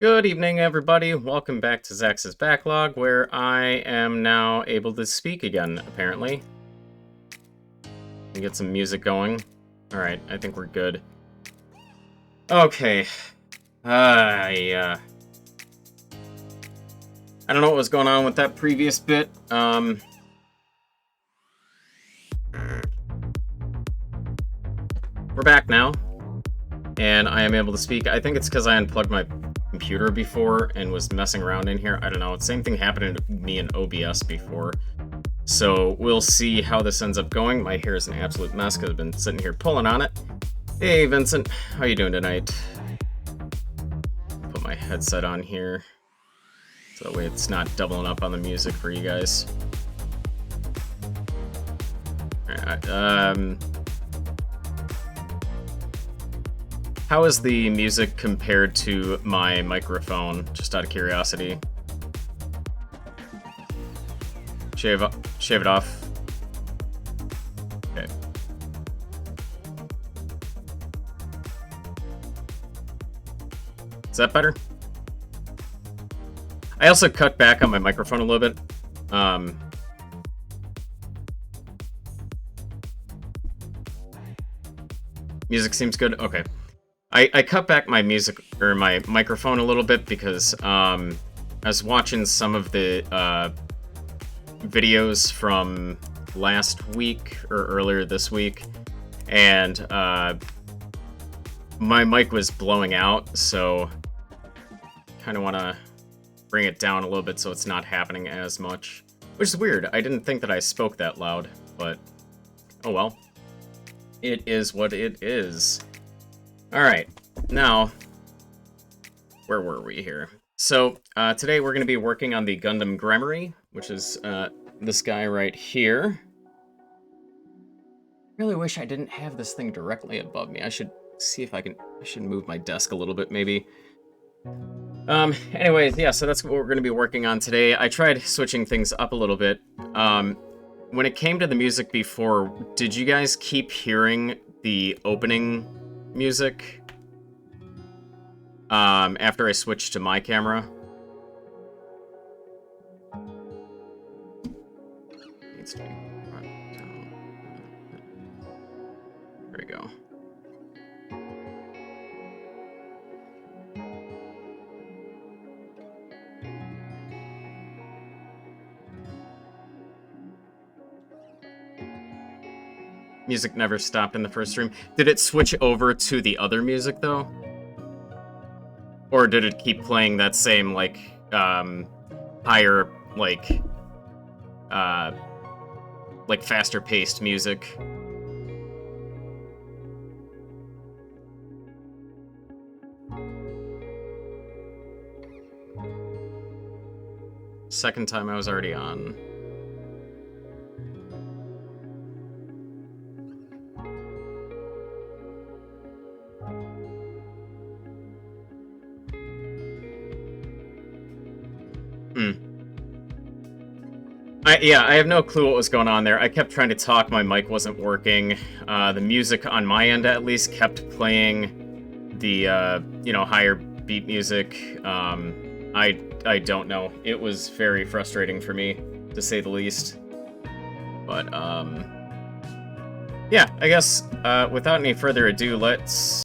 Good evening, everybody. Welcome back to Zax's Backlog, where I am now able to speak again, apparently. And get some music going. Alright, I think we're good. Okay. I don't know what was going on with that previous bit. We're back now. And I am able to speak. I think it's because I unplugged my computer before and was messing around in here. I don't know. The same thing happened to me in OBS before. So we'll see how this ends up going. My hair is an absolute mess because I've been sitting here pulling on it. Hey, Vincent. How you doing tonight? Put my headset on here. So that way it's not doubling up on the music for you guys. Alright, how is the music compared to my microphone? Just out of curiosity. Shave it off. Okay. Is that better? I also cut back on my microphone a little bit. Music seems good. Okay. I cut back my music or my microphone a little bit because I was watching some of the videos from last week or earlier this week, and my mic was blowing out, so kind of want to bring it down a little bit so it's not happening as much, which is weird. I didn't think that I spoke that loud, but oh well. It is what it is. Alright, now, where were we here? So, today we're going to be working on the Gundam Gremory, which is this guy right here. Really wish I didn't have this thing directly above me. I should see if I should move my desk a little bit, maybe. Anyways, yeah, so that's what we're going to be working on today. I tried switching things up a little bit. When it came to the music before, did you guys keep hearing the opening music after I switched to my camera? Needs to be brought down. There we go. Music never stopped in the first stream. Did it switch over to the other music, though? Or did it keep playing that same, like, higher, like faster-paced music? Second time I was already on. I have no clue what was going on there. I kept trying to talk, my mic wasn't working. The music on my end, at least, kept playing the, higher beat music. I don't know. It was very frustrating for me, to say the least. But, yeah, I guess, without any further ado, let's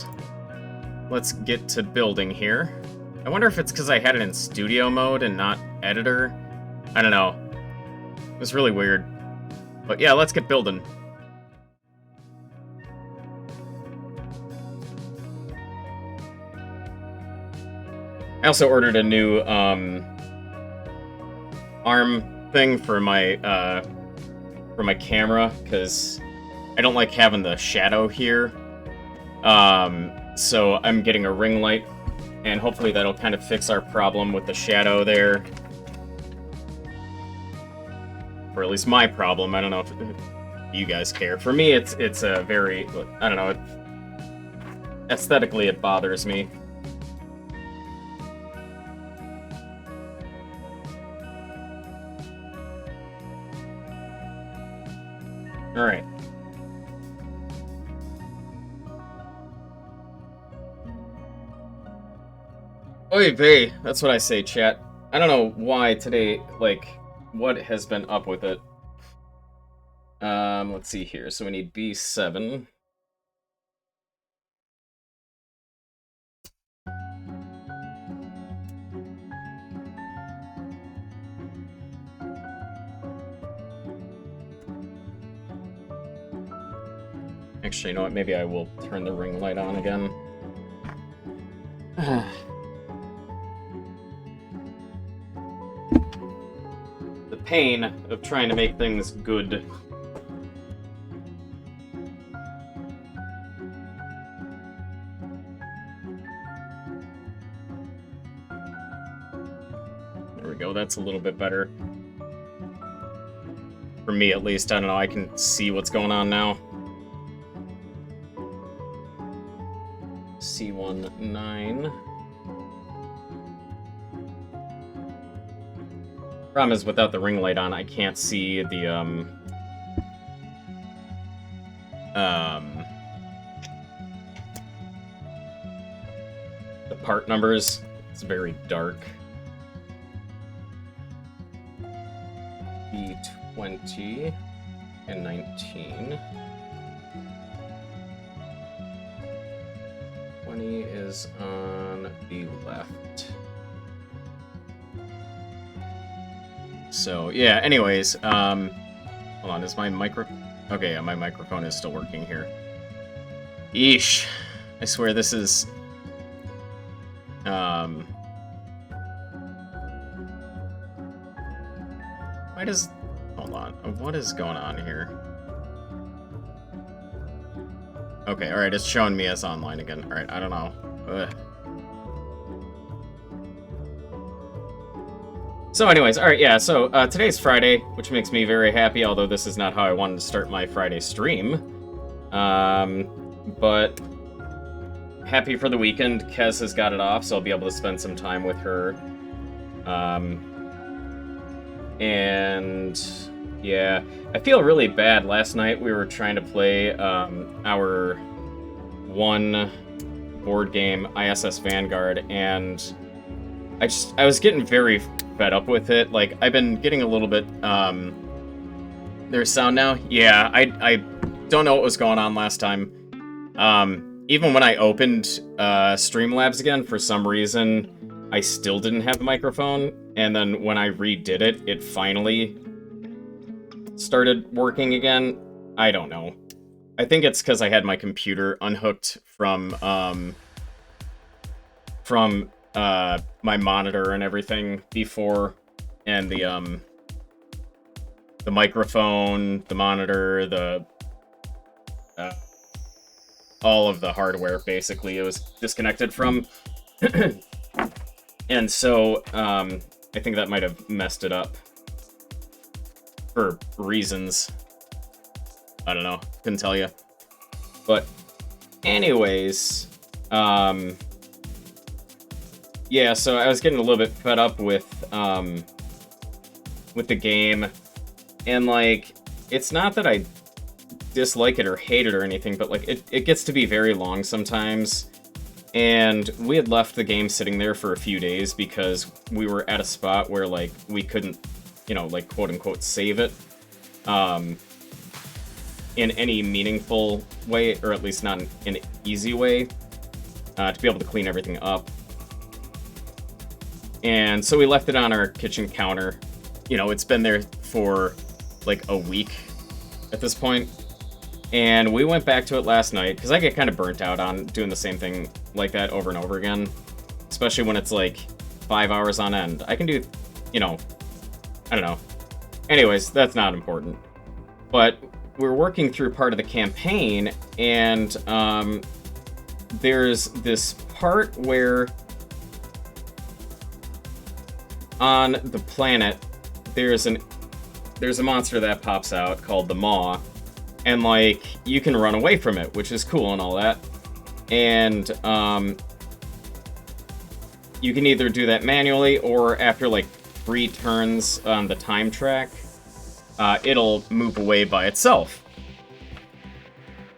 get to building here. I wonder if it's because I had it in studio mode and not editor. I don't know. It was really weird. But yeah, let's get building. I also ordered a new arm thing for my camera because I don't like having the shadow here. So I'm getting a ring light, and hopefully that'll kind of fix our problem with the shadow there. Or at least my problem. I don't know if you guys care. For me, it's a very, I don't know, aesthetically it bothers me. Alright. Oy vey, that's what I say, chat. I don't know why today, like, what has been up with it. Let's see here. So we need B7. Actually, you know what? Maybe I will turn the ring light on again. The pain of trying to make things good. There we go, that's a little bit better. For me, at least. I don't know, I can see what's going on now. C19. Problem is, without the ring light on, I can't see the, the part numbers. It's very dark. B20 and 19. 20 is on the left. So, yeah, anyways, hold on, is my okay, yeah, my microphone is still working here. Eesh. I swear this is, why does, hold on, what is going on here? Okay, alright, it's showing me as online again. Alright, I don't know. Ugh. So anyways, alright, yeah, so today's Friday, which makes me very happy, although this is not how I wanted to start my Friday stream. But happy for the weekend. Kez has got it off, so I'll be able to spend some time with her. And yeah, I feel really bad. Last night we were trying to play our one board game, ISS Vanguard, and I was getting very fed up with it. Like, I've been getting a little bit, there's sound now? Yeah, I don't know what was going on last time. Even when I opened Streamlabs again, for some reason, I still didn't have the microphone, and then when I redid it, it finally started working again. I don't know. I think it's because I had my computer unhooked from my monitor and everything before, and the microphone, the monitor, the all of the hardware, basically, it was disconnected from. And so, I think that might have messed it up. For reasons. I don't know. Couldn't tell you. But, anyways, yeah, so I was getting a little bit fed up with the game. And, like, it's not that I dislike it or hate it or anything, but, like, it gets to be very long sometimes. And we had left the game sitting there for a few days because we were at a spot where, like, we couldn't, you know, like, quote-unquote, save it in any meaningful way, or at least not in an easy way, to be able to clean everything up. And so we left it on our kitchen counter. You know, it's been there for, like, a week at this point. And we went back to it last night, because I get kind of burnt out on doing the same thing like that over and over again. Especially when it's, like, 5 hours on end. I can do, you know, I don't know. Anyways, that's not important. But we're working through part of the campaign, and there's this part where on the planet there's a monster that pops out called the Maw, and, like, you can run away from it, which is cool and all that. And you can either do that manually, or after, like, 3 turns on the time track, it'll move away by itself.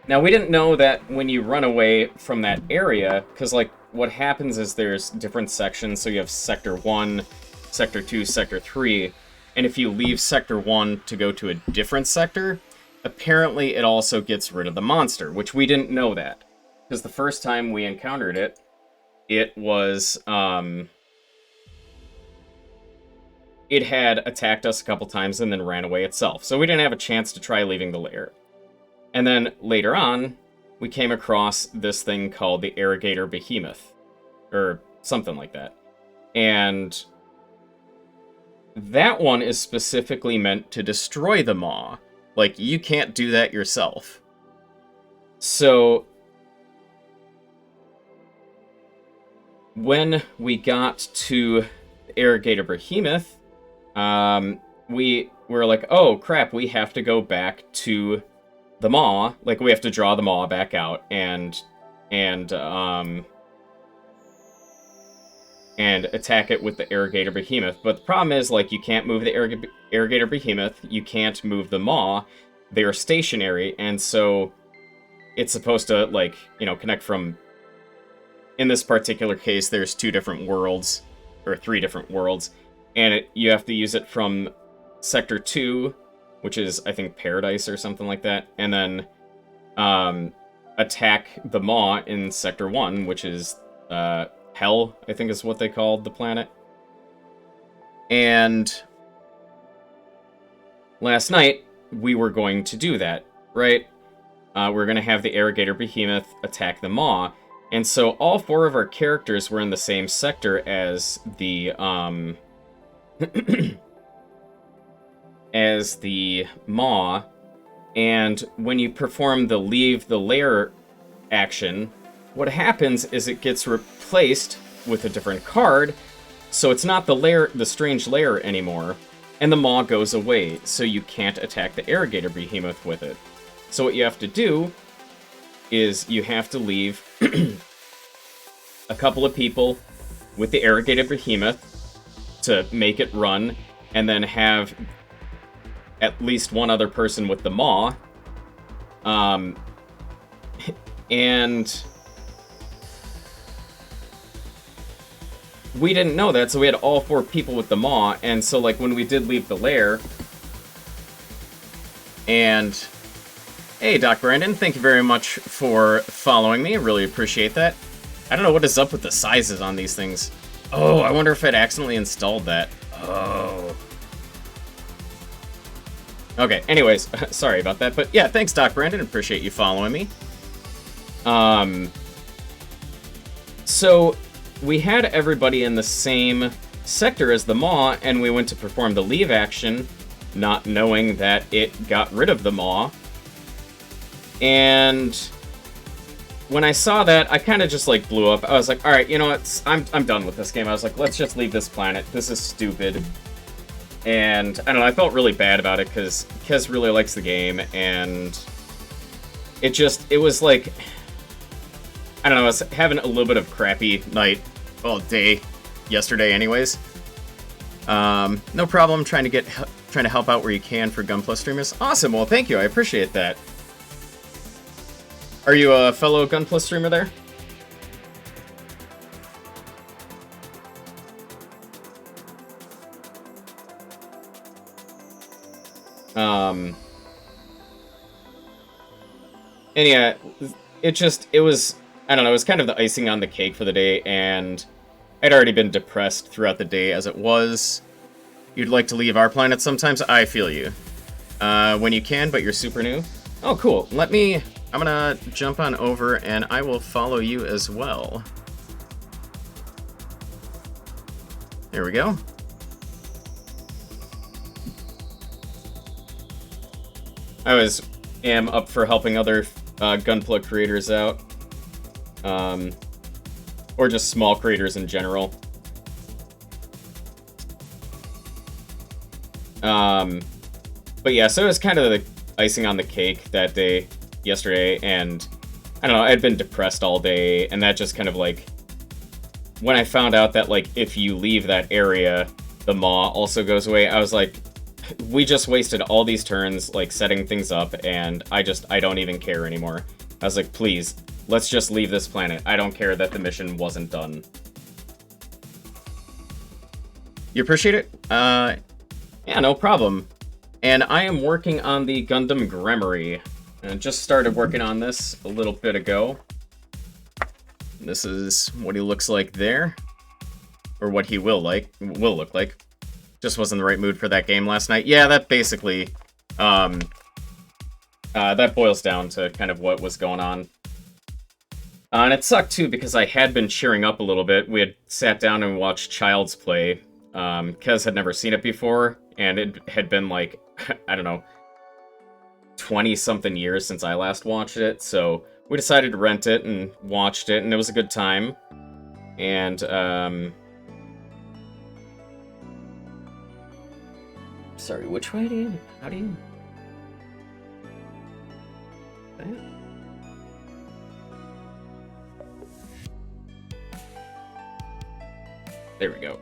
Now, we didn't know that when you run away from that area, because, like, what happens is there's different sections, so you have Sector 1, Sector 2, Sector 3, and if you leave Sector 1 to go to a different sector, apparently it also gets rid of the monster, which we didn't know that. Because the first time we encountered it, it was, it had attacked us a couple times and then ran away itself, so we didn't have a chance to try leaving the lair. And then later on, we came across this thing called the Irrigator Behemoth, or something like that. And that one is specifically meant to destroy the maw. Like, you can't do that yourself. So when we got to the Irrigator Behemoth, we were like, oh crap, we have to go back to the maw. Like, we have to draw the maw back out and attack it with the Irrigator Behemoth. But the problem is, like, you can't move the Irrigator Behemoth, you can't move the maw, they are stationary, and so it's supposed to, like, you know, connect from... In this particular case, there's 2 different worlds, or 3 different worlds, and you have to use it from Sector 2, which is, I think, Paradise or something like that, and then attack the maw in Sector 1, which is Hell, I think is what they called the planet. And last night, we were going to do that, right? We're going to have the Irrigator Behemoth attack the maw, and so all 4 of our characters were in the same sector as the, as the maw, and when you perform the leave the lair action, what happens is it gets replaced with a different card, so it's not the strange lair anymore, and the maw goes away, so you can't attack the Irrigator Behemoth with it. So what you have to do is you have to leave a couple of people with the Irrigator Behemoth to make it run, and then have at least one other person with the maw. And we didn't know that, so we had all 4 people with the maw, and so, like, when we did leave the lair, and... Hey, Doc Brandon, thank you very much for following me. I really appreciate that. I don't know what is up with the sizes on these things. Oh, I wonder if I'd accidentally installed that. Oh. Okay, anyways, sorry about that. But yeah, thanks, Doc Brandon. Appreciate you following me. So we had everybody in the same sector as the maw, and we went to perform the leave action, not knowing that it got rid of the maw. And when I saw that, I kind of just, like, blew up. I was like, alright, you know what, I'm done with this game. I was like, let's just leave this planet. This is stupid. And, I don't know, I felt really bad about it, because Kez really likes the game, and it was like, I don't know, I was having a little bit of crappy night, well, day, yesterday anyways. No problem, trying to help out where you can for Gunpla streamers. Awesome, well, thank you, I appreciate that. Are you a fellow Gunpla streamer there? And yeah, it was, I don't know, it was kind of the icing on the cake for the day, and I'd already been depressed throughout the day as it was. You'd like to leave our planet sometimes? I feel you. When you can, but you're super new. Oh, cool. I'm gonna jump on over, and I will follow you as well. There we go. I am up for helping other Gunpla creators out. Or just small creators in general. But yeah, so it was kind of the icing on the cake that day, yesterday, and I don't know, I'd been depressed all day, and that just kind of, like, when I found out that, like, if you leave that area, the maw also goes away, I was like, we just wasted all these turns, like, setting things up, and I don't even care anymore. I was like, please, Let's just leave this planet. I don't care that the mission wasn't done. You appreciate it? Yeah, no problem. And I am working on the Gundam Gremory. And just started working on this a little bit ago. This is what he looks like there. Or what he will look like. Just wasn't in the right mood for that game last night. Yeah, that basically, that boils down to kind of what was going on. And it sucked too because I had been cheering up a little bit. We had sat down and watched Child's Play. Kez had never seen it before, and it had been like, I don't know, 20-something years since I last watched it, so we decided to rent it and watched it, and it was a good time. And, sorry, which way do you... How do you... There we go.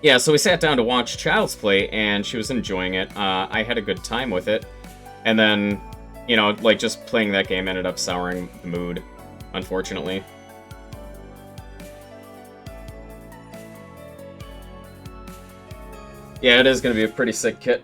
Yeah, so we sat down to watch Child's Play, and she was enjoying it. I had a good time with it. And then, you know, like, just playing that game ended up souring the mood, unfortunately. Yeah, it is going to be a pretty sick kit.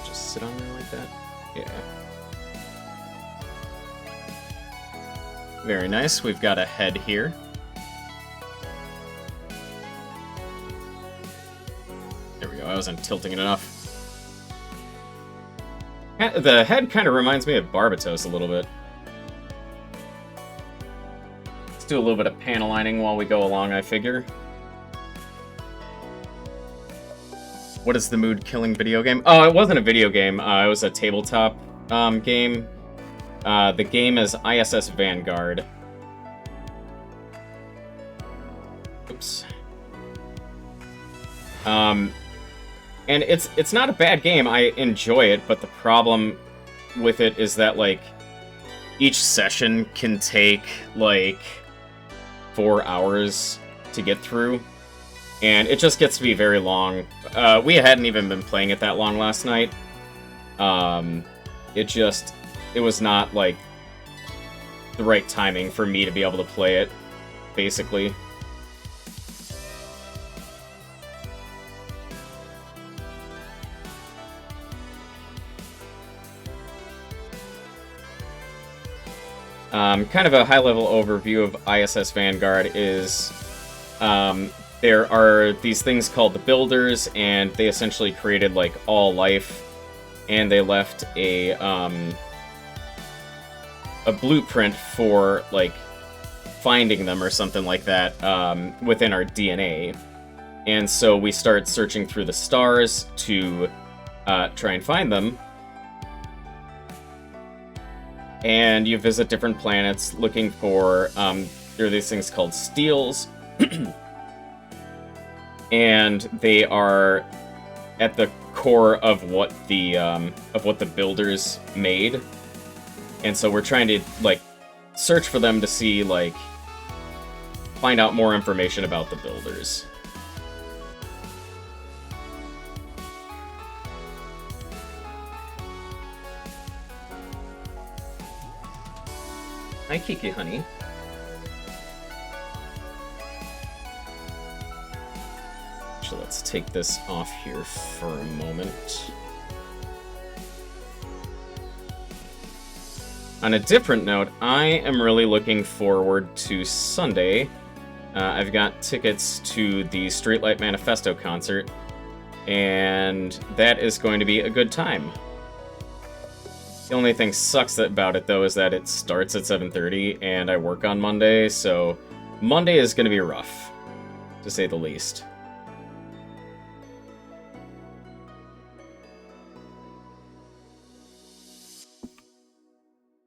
Just sit on there like that? Yeah. Very nice. We've got a head here. There we go. I wasn't tilting it enough. The head kind of reminds me of Barbatos a little bit. Let's do a little bit of panel lining while we go along, I figure. What is the mood-killing video game? Oh, it wasn't a video game. It was a tabletop game. The game is ISS Vanguard. Oops. And it's not a bad game. I enjoy it, but the problem with it is that, like, each session can take, like, 4 hours to get through. And it just gets to be very long. We hadn't even been playing it that long last night. It was not, like, the right timing for me to be able to play it, basically. Kind of a high-level overview of ISS Vanguard is, there are these things called the Builders, and they essentially created, like, all life, and they left a blueprint for, like, finding them or something like that, within our DNA. And so we start searching through the stars to try and find them. And you visit different planets looking for, there are these things called steels, and they are at the core of what the Builders made. And so we're trying to, like, search for them to see, like, find out more information about the Builders. Hi, Kiki, honey. So let's take this off here for a moment. On a different note, I am really looking forward to Sunday. I've got tickets to the Streetlight Manifesto concert, and that is going to be a good time. The only thing sucks about it, though, is that it starts at 7:30, and I work on Monday, so Monday is going to be rough, to say the least.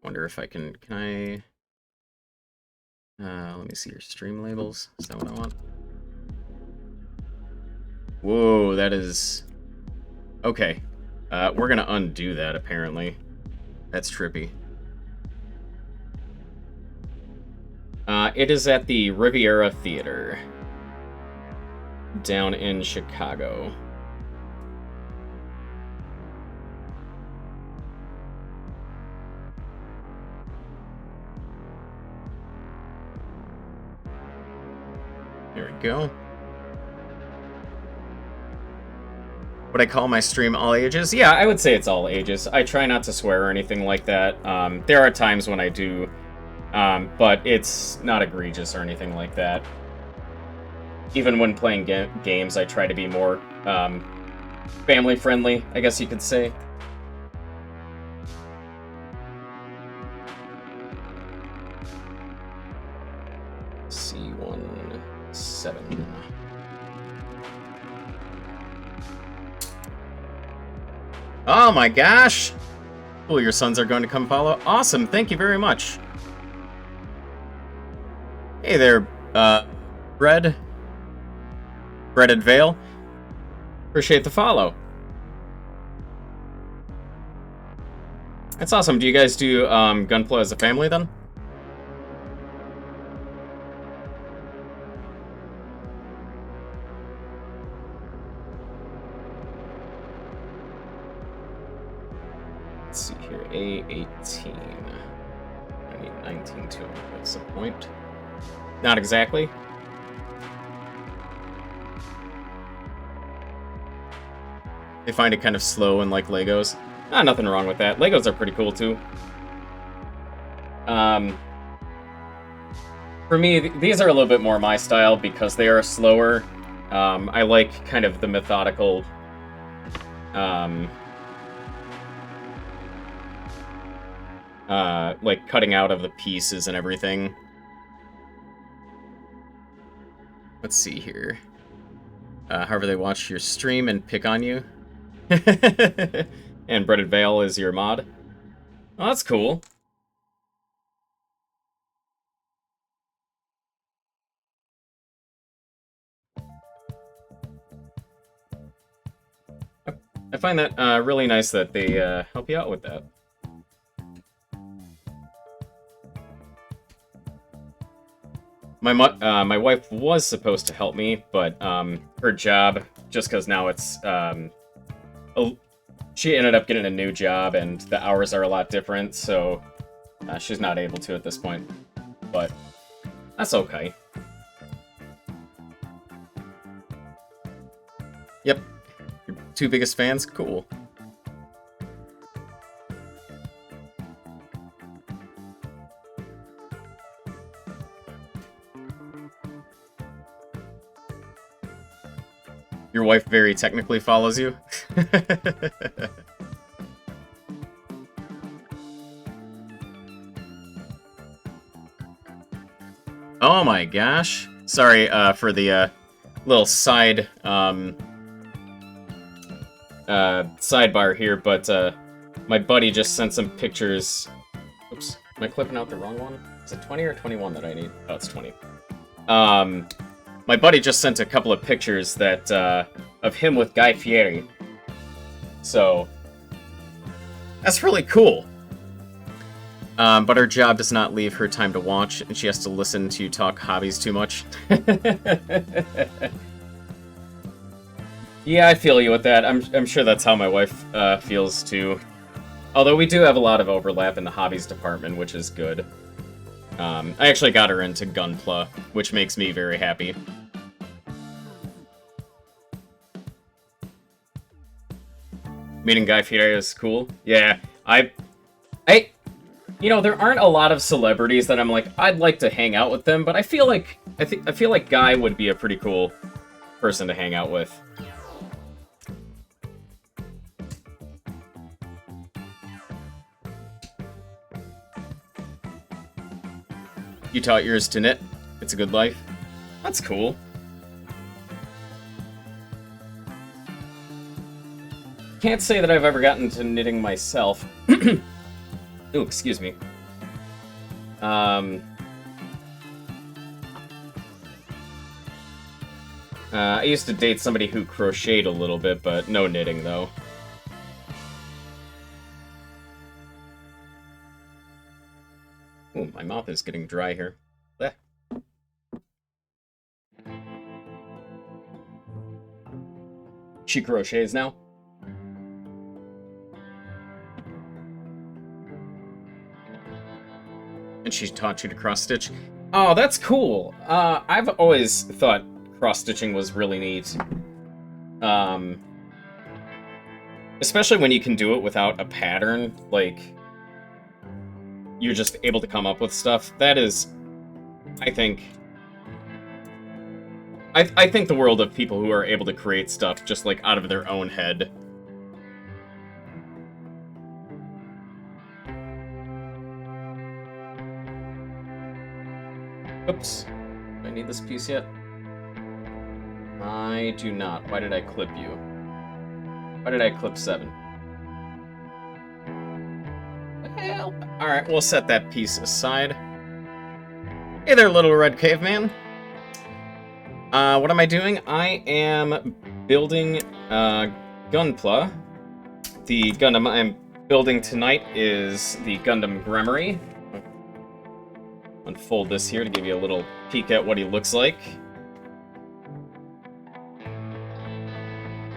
Wonder if I can I... let me see your stream labels. Is that what I want? Whoa, that is... Okay. We're gonna undo that, apparently. That's trippy. It is at the Riviera Theater. Down in Chicago. There we go. Would I call my stream all ages? Yeah, I would say it's all ages. I try not to swear or anything like that. There are times when I do, but it's not egregious or anything like that. Even when playing games, I try to be more family-friendly, I guess you could say. C17. Oh my gosh! Oh, your sons are going to come follow? Awesome, thank you very much. Hey there, Breaded Veil. Appreciate the follow. That's awesome. Do you guys do Gunpla as a family then? Let's see here. A18. I need 19 to what's the point? Not exactly. They find it kind of slow and like Legos. Nothing wrong with that. Legos are pretty cool too. For me, these are a little bit more my style because they are slower. I like kind of the methodical, like cutting out of the pieces and everything. Let's see here. However they watch your stream and pick on you. And Breaded Veil is your mod. Oh, that's cool. I find that really nice that they help you out with that. My wife was supposed to help me, but her job, just because now it's she ended up getting a new job and the hours are a lot different, so she's not able to at this point. But that's okay. Yep. Your two biggest fans? Cool. Your wife very technically follows you? Oh my gosh. Sorry for the little side sidebar here, but my buddy just sent some pictures. Oops, am I clipping out the wrong one? Is it 20 or 21 that I need? Oh, it's 20. My buddy just sent a couple of pictures that of him with Guy Fieri. So that's really cool. But her job does not leave her time to watch, and she has to listen to you talk hobbies too much. Yeah, I feel you with that. I'm sure that's how my wife feels too. Although we do have a lot of overlap in the hobbies department, which is good. I actually got her into Gunpla, which makes me very happy. Meeting Guy Fieri is cool. Yeah, you know, there aren't a lot of celebrities that I'm like, I'd like to hang out with them, but I feel like Guy would be a pretty cool person to hang out with. You taught yours to knit. It's a good life. That's cool. Can't say that I've ever gotten to knitting myself. Ooh, excuse me. I used to date somebody who crocheted a little bit, but no knitting, though. Ooh, my mouth is getting dry here. Blech. She crochets now. And she taught you to cross-stitch. Oh, that's cool. I've always thought cross-stitching was really neat. Especially when you can do it without a pattern, like, you're just able to come up with stuff. That is, I think... I think the world of people who are able to create stuff just, like, out of their own head. Oops. Do I need this piece yet? I do not. Why did I clip you? Why did I clip 7? Well, alright, we'll set that piece aside. Hey there, little red caveman. What am I doing? I am building Gunpla. The Gundam I'm building tonight is the Gundam Gremory. Unfold this here to give you a little peek at what he looks like.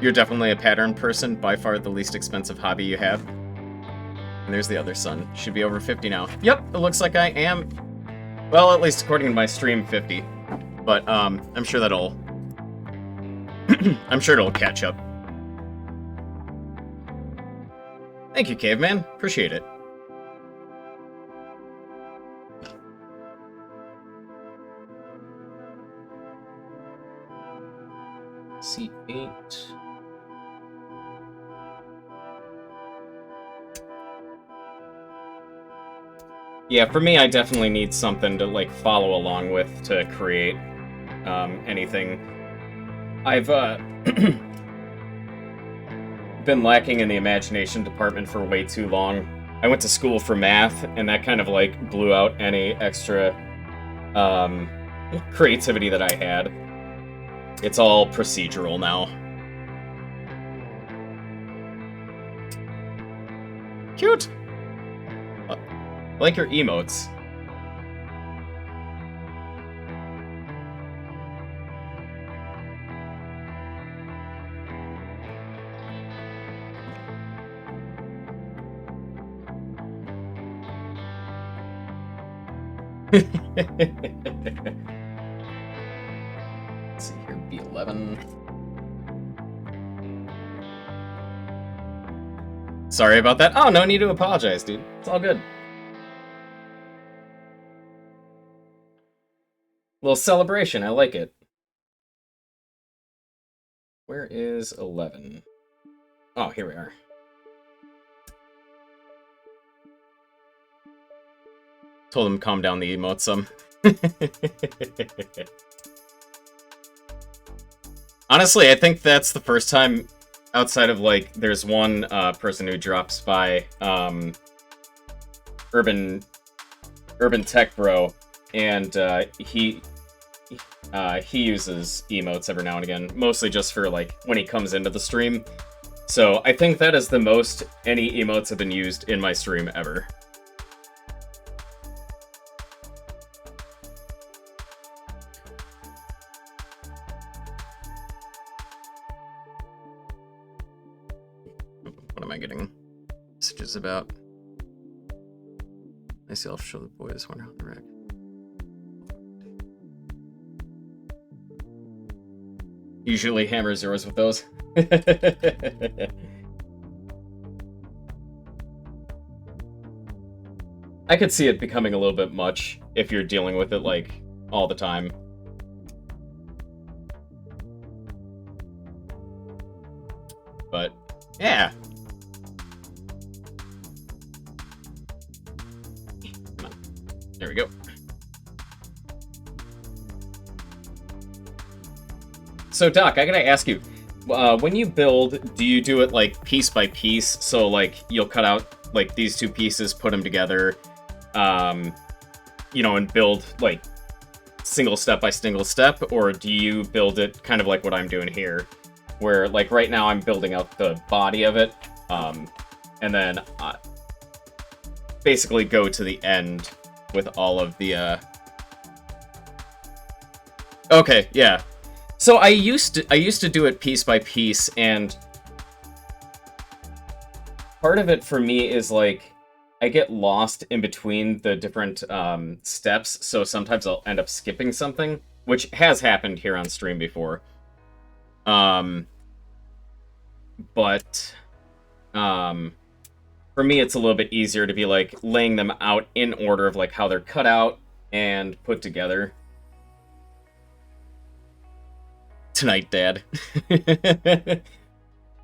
You're definitely a pattern person, by far the least expensive hobby you have. And there's the other son. Should be over 50 now. Yep, it looks like I am. Well, at least according to my stream, 50. But, I'm sure that'll... I'm sure it'll catch up. Thank you, caveman. Appreciate it. C8. Yeah, for me, I definitely need something to, like, follow along with to create anything. I've been lacking in the imagination department for way too long. I went to school for math, and that kind of, like, blew out any extra creativity that I had. It's all procedural now. Cute! I like your emotes. Let's see here, B11. Sorry about that. Oh, no need to apologize, dude. It's all good. Little celebration, I like it. Where is 11? Oh, here we are. Told him calm down the emote some. Honestly, I think that's the first time outside of, like, there's one person who drops by Urban Tech Bro, and he uses emotes every now and again, mostly just for, like, when he comes into the stream. So I think that is the most any emotes have been used in my stream ever. What am I getting messages about? Myself show the boys wonder how the wreck. Usually hammer zeros with those. I could see it becoming a little bit much if you're dealing with it, like, all the time. But, yeah. Come on. There we go. So, Doc, I gotta ask you, when you build, do you do it, like, piece by piece? So, like, you'll cut out, like, these two pieces, put them together, you know, and build, like, single step by single step? Or do you build it kind of like what I'm doing here? Where, like, right now I'm building out the body of it, and then basically go to the end with all of the, Okay, yeah. So I used to do it piece by piece, and part of it for me is, like, I get lost in between the different steps, so sometimes I'll end up skipping something, which has happened here on stream before. But for me, it's a little bit easier to be, like, laying them out in order of, like, how they're cut out and put together. Tonight, Dad. Is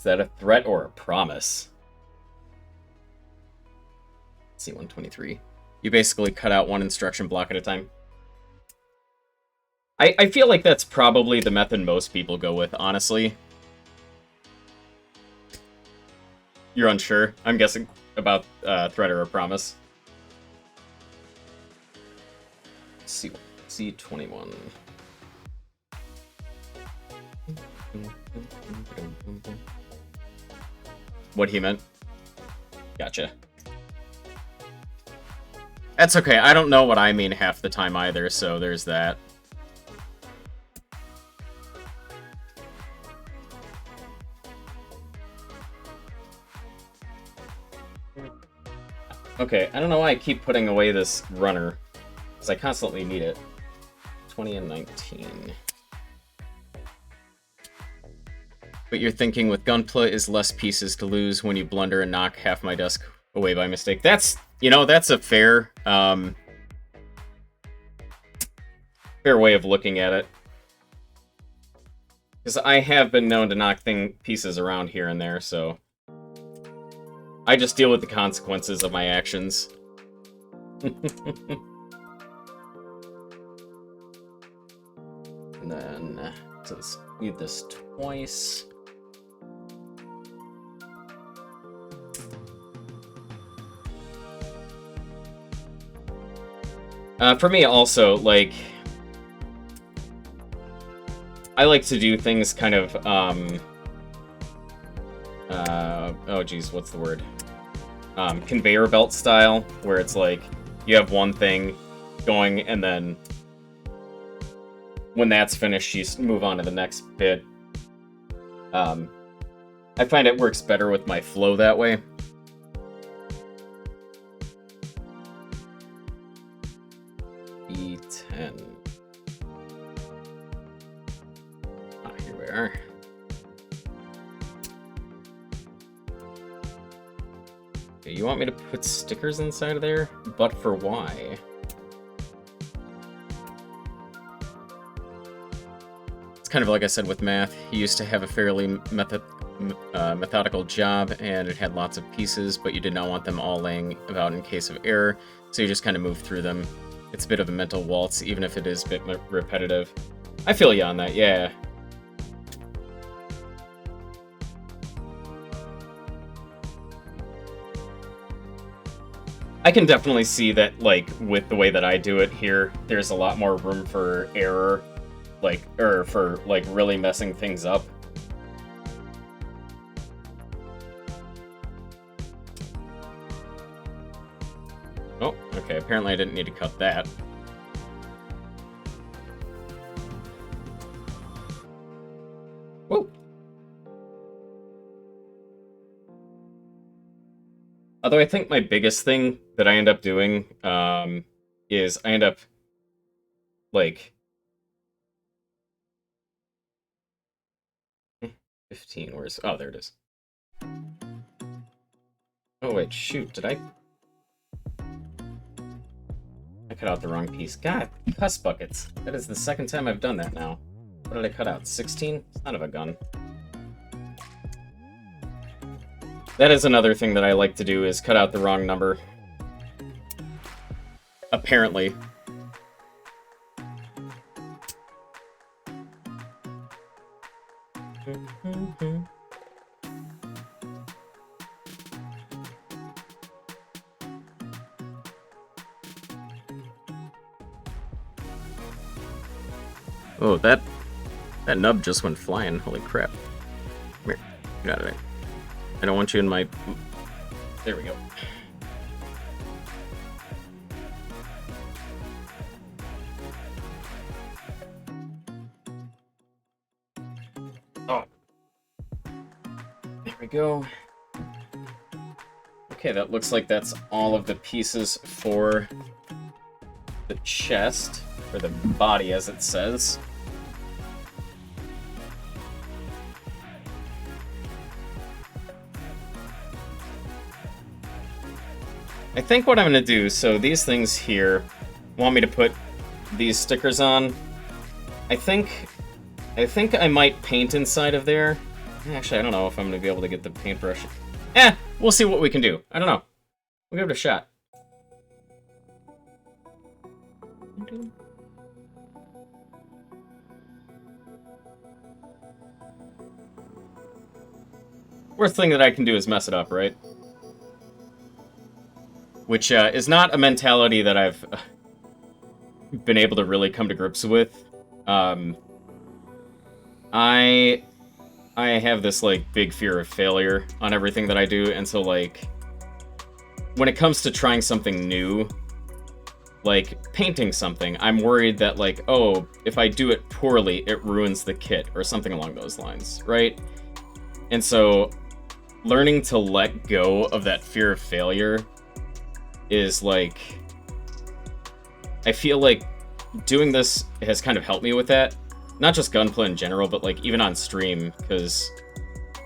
that a threat or a promise? C-123. You basically cut out one instruction block at a time. I feel like that's probably the method most people go with, honestly. You're unsure? I'm guessing about threat or a promise. C-21. What he meant? Gotcha. That's okay, I don't know what I mean half the time either, so there's that. Okay, I don't know why I keep putting away this runner, because I constantly need it. 20 and 19. But you're thinking with Gunpla is less pieces to lose when you blunder and knock half my desk away by mistake. That's, you know, that's a fair, fair way of looking at it. Because I have been known to knock pieces around here and there, so I just deal with the consequences of my actions. And then, so let's need this twice. For me also, like, I like to do things kind of, oh geez, what's the word? Conveyor belt style, where it's like, you have one thing going, and then when that's finished, you move on to the next bit. I find it works better with my flow that way. E10. Ah, here we are. Okay, you want me to put stickers inside of there? But for why? It's kind of like I said with math. He used to have a fairly methodical job, and it had lots of pieces, but you did not want them all laying about in case of error, so you just kind of move through them. It's a bit of a mental waltz, even if it is a bit repetitive. I feel you on that, yeah. I can definitely see that, like, with the way that I do it here, there's a lot more room for error, like, or for, like, really messing things up. Oh, okay, apparently I didn't need to cut that. Whoa! Although I think my biggest thing that I end up doing, is I end up, like... 15, where's... Oh, there it is. Oh, wait, shoot, did I cut out the wrong piece. God, cuss buckets. That is the second time I've done that now. What did I cut out? 16? Son of a gun. That is another thing that I like to do, is cut out the wrong number. Apparently. Oh, that nub just went flying. Holy crap. Come here. Get out of there. I don't want you in my... There we go. go. Okay, that looks like that's all of the pieces for the chest, or the body as it says. I think what I'm going to do, so these things here want me to put these stickers on. I think I might paint inside of there. Actually, I don't know if I'm going to be able to get the paintbrush. We'll see what we can do. I don't know. We'll give it a shot. Worst thing that I can do is mess it up, right? Which is not a mentality that I've been able to really come to grips with. I have this, like, big fear of failure on everything that I do, and so, like, when it comes to trying something new, like, painting something, I'm worried that, like, oh, if I do it poorly, it ruins the kit, or something along those lines, right? And so, learning to let go of that fear of failure is, like, I feel like doing this has kind of helped me with that. Not just Gunpla in general, but, like, even on stream, because,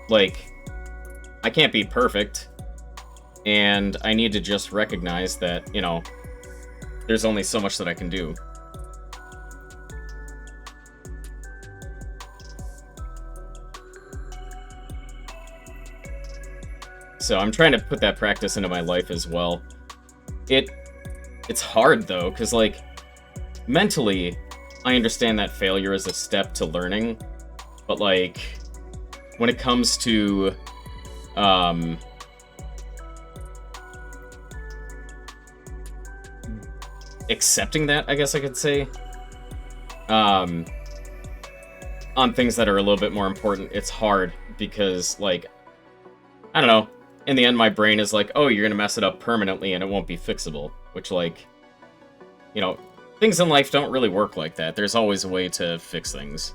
like, I can't be perfect, and I need to just recognize that, you know, there's only so much that I can do. So I'm trying to put that practice into my life as well. It's hard, though, because, like, mentally, I understand that failure is a step to learning, but, like, when it comes to, accepting that, I guess I could say, on things that are a little bit more important, it's hard, because, like, I don't know, in the end, my brain is like, oh, you're gonna mess it up permanently, and it won't be fixable, which, like, you know, things in life don't really work like that. There's always a way to fix things.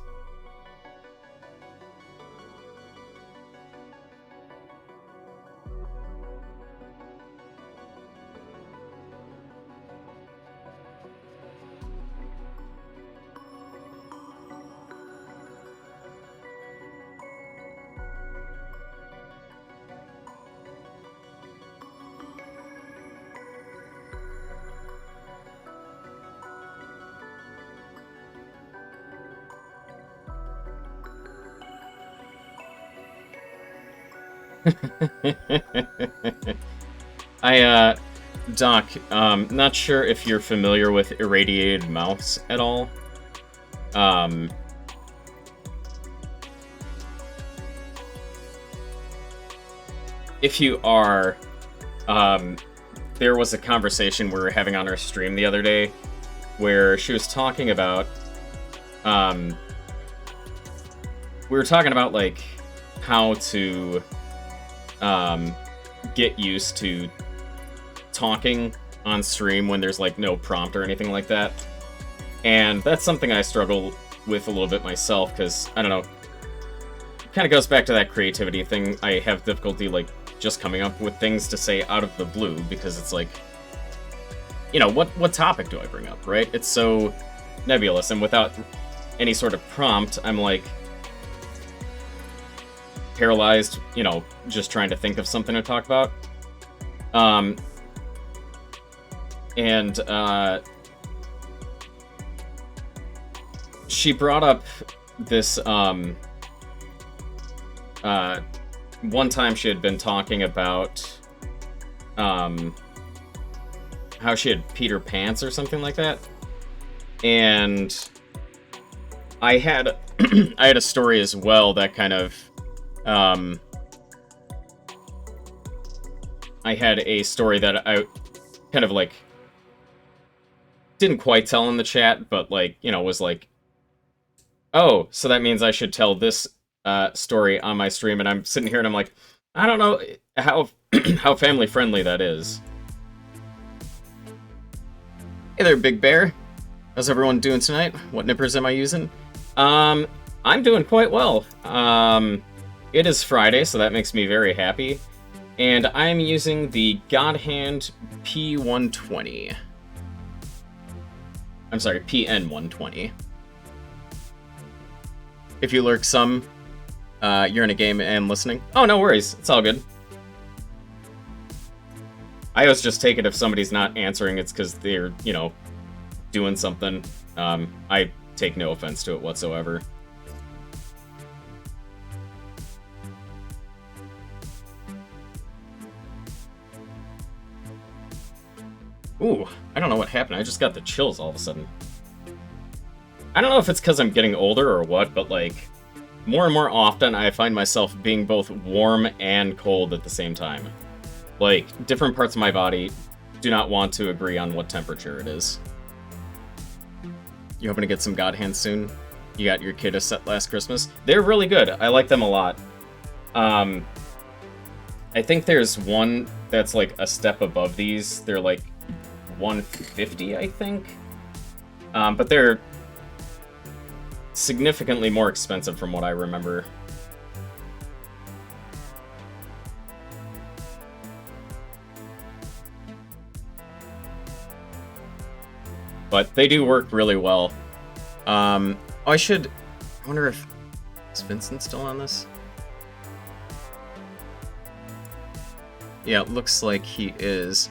Doc, not sure if you're familiar with irradiated mouths at all. If you are, there was a conversation we were having on our stream the other day where she was talking about, we were talking about, like, how to, get used to talking on stream when there's, like, no prompt or anything like that. And that's something I struggle with a little bit myself, because, I don't know, it kind of goes back to that creativity thing. I have difficulty, like, just coming up with things to say out of the blue, because it's like, you know, what topic do I bring up, right? It's so nebulous, and without any sort of prompt, I'm, like, paralyzed, you know, just trying to think of something to talk about. She brought up this, one time she had been talking about, how she had Peter Pants or something like that. And I had, I had a story as well that kind of, I had a story that I kind of, like, didn't quite tell in the chat, but, like, you know, was like, oh, so that means I should tell this story on my stream, and I'm sitting here and I'm like, I don't know how how family friendly that is. Hey there, Big Bear. How's everyone doing tonight? What nippers am I using? I'm doing quite well. it is Friday, so that makes me very happy. And I'm using the God Hand P120. I'm sorry, PN120. If you lurk some, you're in a game and listening. Oh, no worries. It's all good. I always just take it if somebody's not answering, it's because they're, you know, doing something. I take no offense to it whatsoever. Ooh, I don't know what happened. I just got the chills all of a sudden. I don't know if it's because I'm getting older or what, but, like, more and more often I find myself being both warm and cold at the same time. Like, different parts of my body do not want to agree on what temperature it is. You hoping to get some God Hands soon? You got your kid a set last Christmas? They're really good. I like them a lot. I think there's one that's, like, a step above these. They're, like, $150, I think. But they're significantly more expensive from what I remember. But they do work really well. I wonder if... Is Vincent still on this? Yeah, it looks like he is.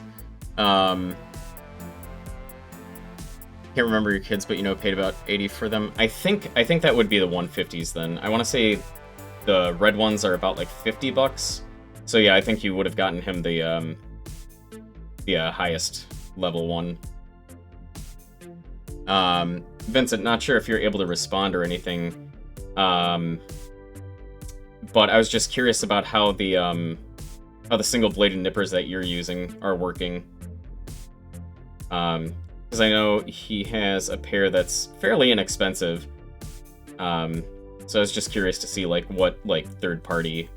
Can't remember your kids, but you know, paid about 80 for them. I think that would be the 150s then. I want to say the red ones are about like $50. So yeah, I think you would have gotten him the highest level one. Vincent, not sure if you're able to respond or anything. But I was just curious about how the single-bladed nippers that you're using are working. Because I know he has a pair that's fairly inexpensive. So I was just curious to see, like, what, like, third-party,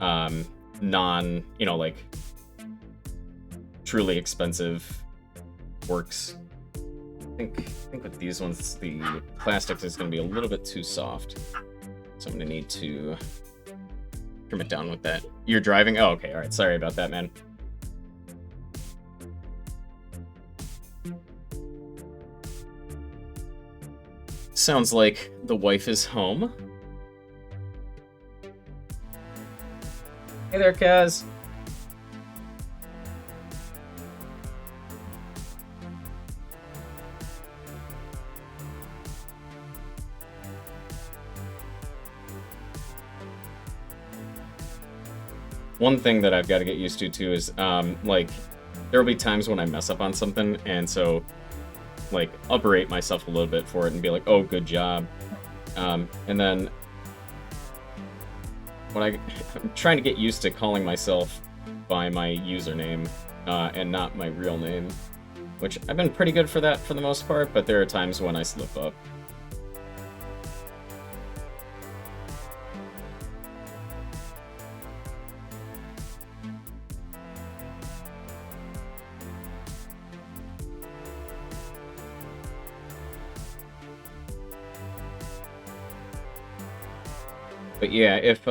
like, truly expensive works. I think with these ones, the plastic is going to be a little bit too soft. So I'm going to need to trim it down with that. You're driving? Oh, okay. All right. Sorry about that, man. Sounds like the wife is home. Hey there, Kaz. One thing that I've got to get used to, too, is, like, there will be times when I mess up on something, and so, like, I'll berate myself a little bit for it and be like, oh, good job. And then I'm trying to get used to calling myself by my username, and not my real name, which I've been pretty good for that for the most part, but there are times when I slip up. But yeah, if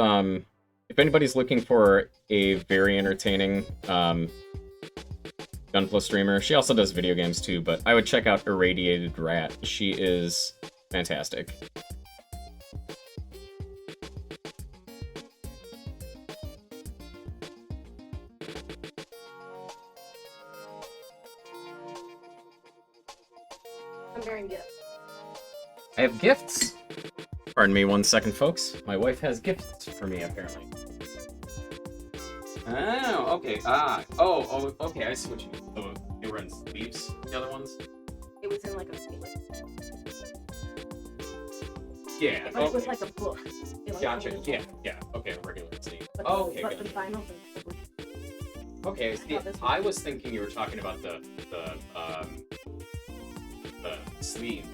anybody's looking for a very entertaining Gunpla streamer, she also does video games too, but I would check out Irradiated Rat. She is fantastic. I'm bearing gifts. I have gifts. Pardon me 1 second, folks. My wife has gifts for me, apparently. Oh, okay. Oh, okay. I see what you mean. So they were in sleeves, the other ones? It was in like a sleeve. Yeah. But it was like a book. Gotcha. Yeah. Okay, regular sleeve. But Okay, but good. the vinyl. Okay, I was thinking you were talking about the sleeve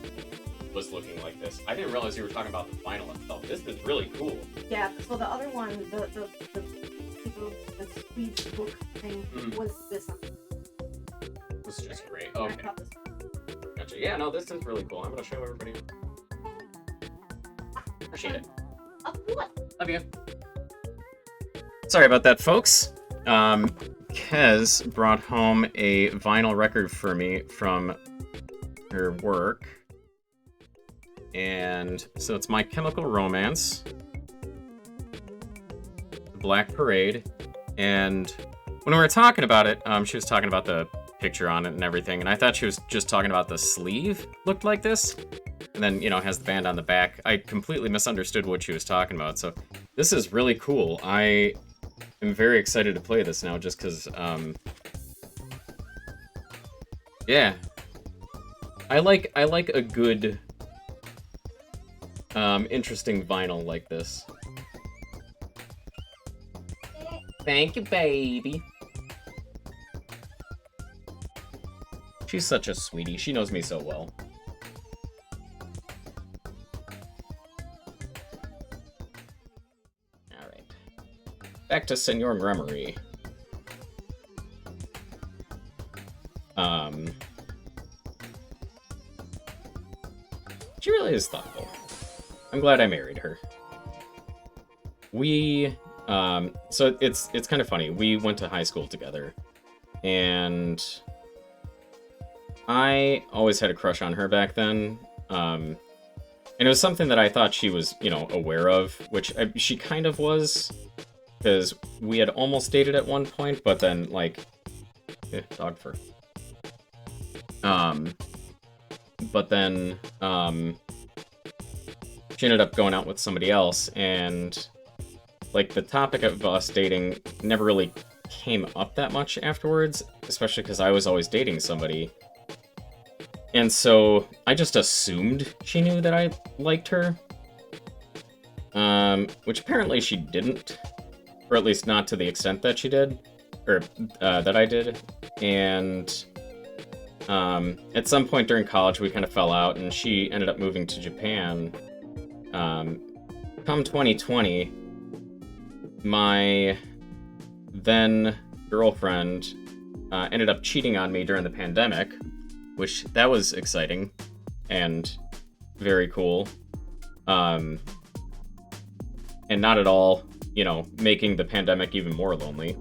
was looking like this. I didn't realize you were talking about the vinyl itself. This is really cool. Yeah, so the other one, the sleeve book thing was this one. This is just great. Okay. Gotcha. Yeah, no, this is really cool. I'm gonna show everybody. Appreciate it. What? Love you. Sorry about that, folks. Kez brought home a vinyl record for me from her work. And so it's My Chemical Romance, Black Parade, and when we were talking about it, she was talking about the picture on it and everything, and I thought she was just talking about the sleeve looked like this, and then, has the band on the back. I completely misunderstood what she was talking about, so this is really cool. I am very excited to play this now, just because, yeah. I like a good, interesting vinyl like this. Thank you, baby. She's such a sweetie. She knows me so well. Alright. Back to Senor Gremory. She really is thoughtful. I'm glad I married her. So it's kind of funny. We went to high school together, and I always had a crush on her back then. And it was something that I thought she was, aware of, which she kind of was, because we had almost dated at one point, but then, dog fur. But then, she ended up going out with somebody else, and the topic of us dating never really came up that much afterwards, especially because I was always dating somebody. And so I just assumed she knew that I liked her. Which apparently she didn't. Or at least not to the extent that she did. Or, that I did. And, at some point during college we kind of fell out, and she ended up moving to Japan. Come 2020... my then girlfriend ended up cheating on me during the pandemic, which that was exciting and very cool. And not at all, making the pandemic even more lonely.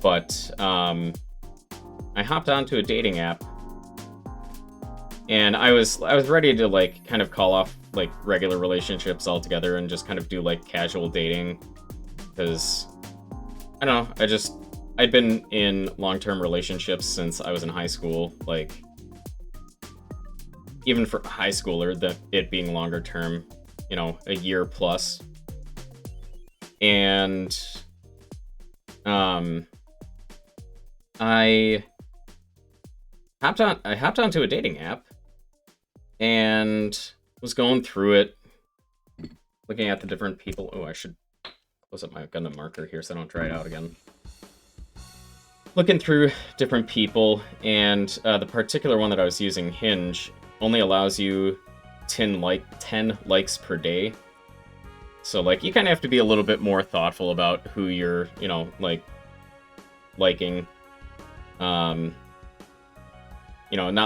But I hopped onto a dating app, and I was ready to kind of call off regular relationships altogether and just kind of do casual dating. Because, I don't know, I'd been in long-term relationships since I was in high school, even for a high schooler, it being longer term, a year plus. And, I hopped onto a dating app, and was going through it, looking at the different people. Oh, I should close up my Gundam marker here so I don't dry it out again. Looking through different people, and the particular one that I was using, Hinge, only allows you 10 likes per day. So, you kind of have to be a little bit more thoughtful about who you're, liking. Not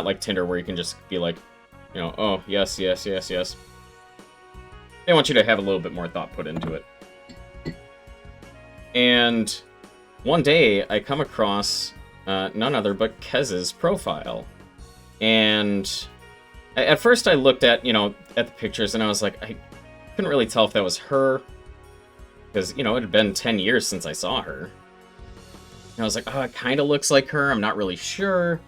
like Tinder where you can just be oh, yes, yes, yes, yes. They want you to have a little bit more thought put into it. And one day, I come across none other but Kez's profile. And at first I looked at, at the pictures, and I was like, I couldn't really tell if that was her. Because, it had been 10 years since I saw her. And I was like, oh, it kind of looks like her, I'm not really sure.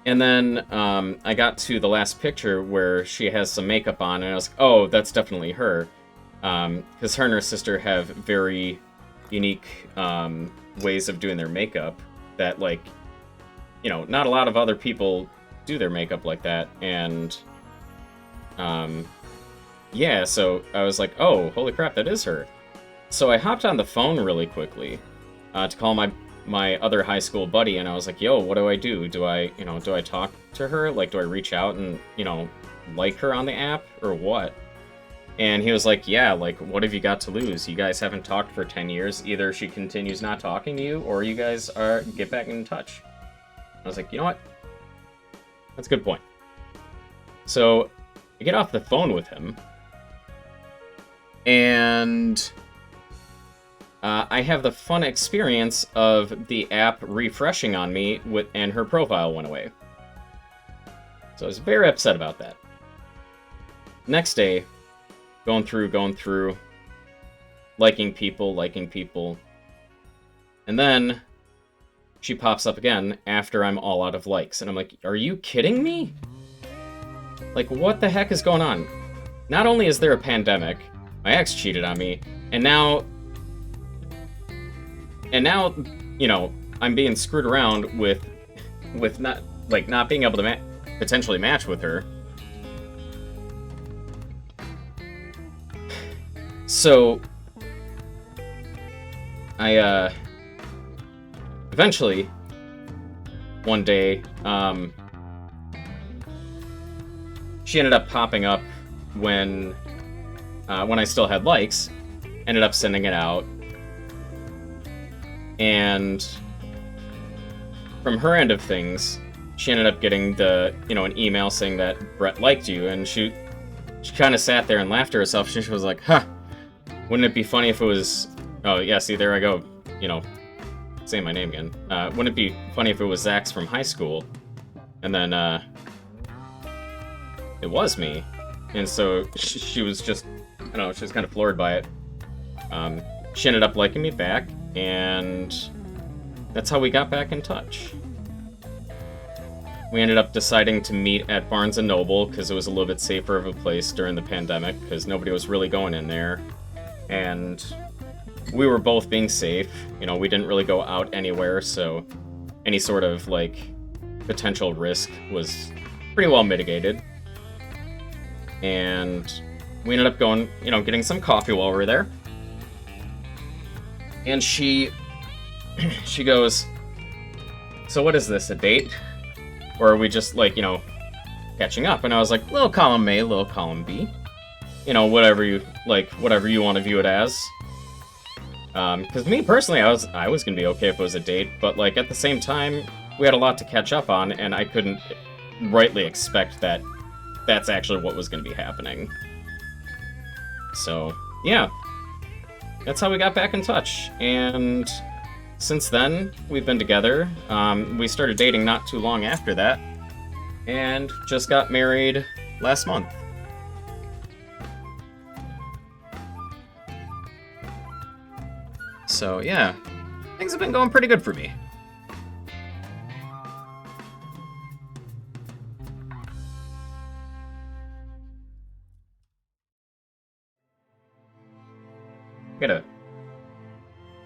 And then I got to the last picture where she has some makeup on, and I was like, oh, that's definitely her. Because her and her sister have very unique ways of doing their makeup that not a lot of other people do their makeup like that. And yeah, so I was like, oh, holy crap, that is her. So I hopped on the phone really quickly to call my other high school buddy, and I was like, yo, what do I do? Do I talk to her? Do I reach out and like her on the app or what? And he was like, yeah, what have you got to lose? You guys haven't talked for 10 years. Either she continues not talking to you, or you guys get back in touch. I was like, you know what? That's a good point. So I get off the phone with him, And I have the fun experience of the app refreshing on me, and her profile went away. So I was very upset about that. Next day, going through, liking people. And then she pops up again after I'm all out of likes. And I'm like, are you kidding me? Like, what the heck is going on? Not only is there a pandemic, my ex cheated on me, and now, you know, I'm being screwed around with not being able to potentially match with her. So, I, eventually, one day, she ended up popping up when I still had likes, ended up sending it out, and from her end of things, she ended up getting an email saying that Brett liked you, and she kind of sat there and laughed to herself. She was like, huh, wouldn't it be funny if it was, oh yeah, see, there I go, saying my name again. Wouldn't it be funny if it was Zach's from high school? And then, it was me. And so she was just, I don't know, she was kind of floored by it. She ended up liking me back, and that's how we got back in touch. We ended up deciding to meet at Barnes & Noble because it was a little bit safer of a place during the pandemic because nobody was really going in there. And we were both being safe. We didn't really go out anywhere, so any sort of, potential risk was pretty well mitigated. And we ended up going, getting some coffee while we were there. And she goes, so what is this, a date? Or are we just, catching up? And I was like, little column A, little column B. Whatever you want to view it as. Because me, personally, I was going to be okay if it was a date, but, at the same time, we had a lot to catch up on, and I couldn't rightly expect that that's actually what was going to be happening. So, yeah. That's how we got back in touch, and since then, we've been together. We started dating not too long after that, and just got married last month. So, yeah, things have been going pretty good for me.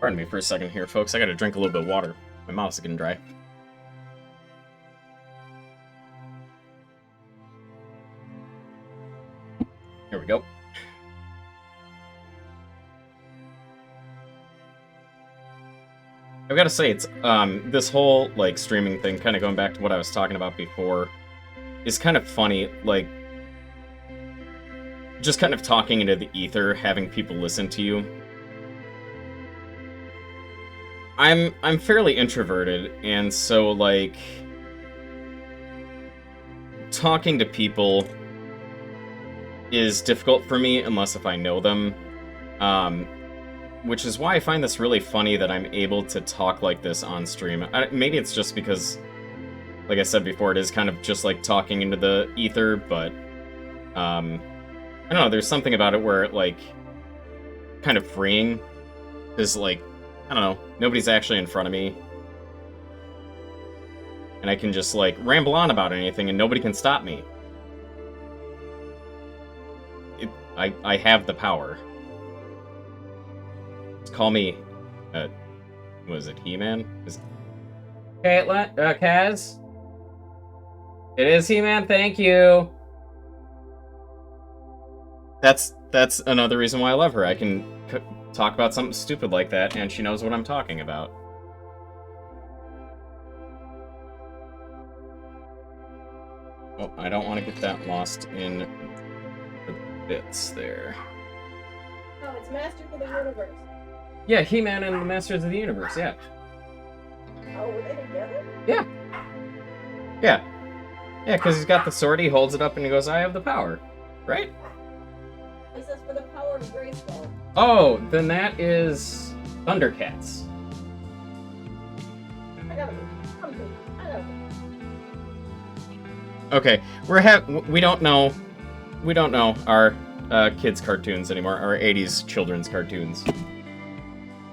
Pardon me for a second here, folks. I gotta drink a little bit of water. My mouth's getting dry. Here we go. I've gotta say, it's, this whole, streaming thing, kind of going back to what I was talking about before, is kind of funny, just kind of talking into the ether, having people listen to you. I'm fairly introverted, and so, talking to people is difficult for me unless if I know them. Which is why I find this really funny that I'm able to talk like this on stream. Maybe it's just because, like I said before, it is kind of just like talking into the ether, but, I don't know, there's something about it where it, kind of freeing. Is, I don't know, nobody's actually in front of me. And I can just, ramble on about anything and nobody can stop me. I have the power. Call me, was it He-Man? Caitlin, Kaz? It is He-Man, thank you! That's another reason why I love her. I can talk about something stupid like that, and she knows what I'm talking about. Oh, I don't want to get that lost in the bits there. No, it's Masters of the Universe. Yeah, He-Man and the Masters of the Universe, yeah. Oh, were they together? Yeah. Yeah. Yeah, because he's got the sword, he holds it up, and he goes, I have the power. Right? He says, for the power power of Grayskull. Oh, then that is Thundercats. I gotta move. I'm good. I gotta move. Okay, we don't know our kids' cartoons anymore, our 80s children's cartoons.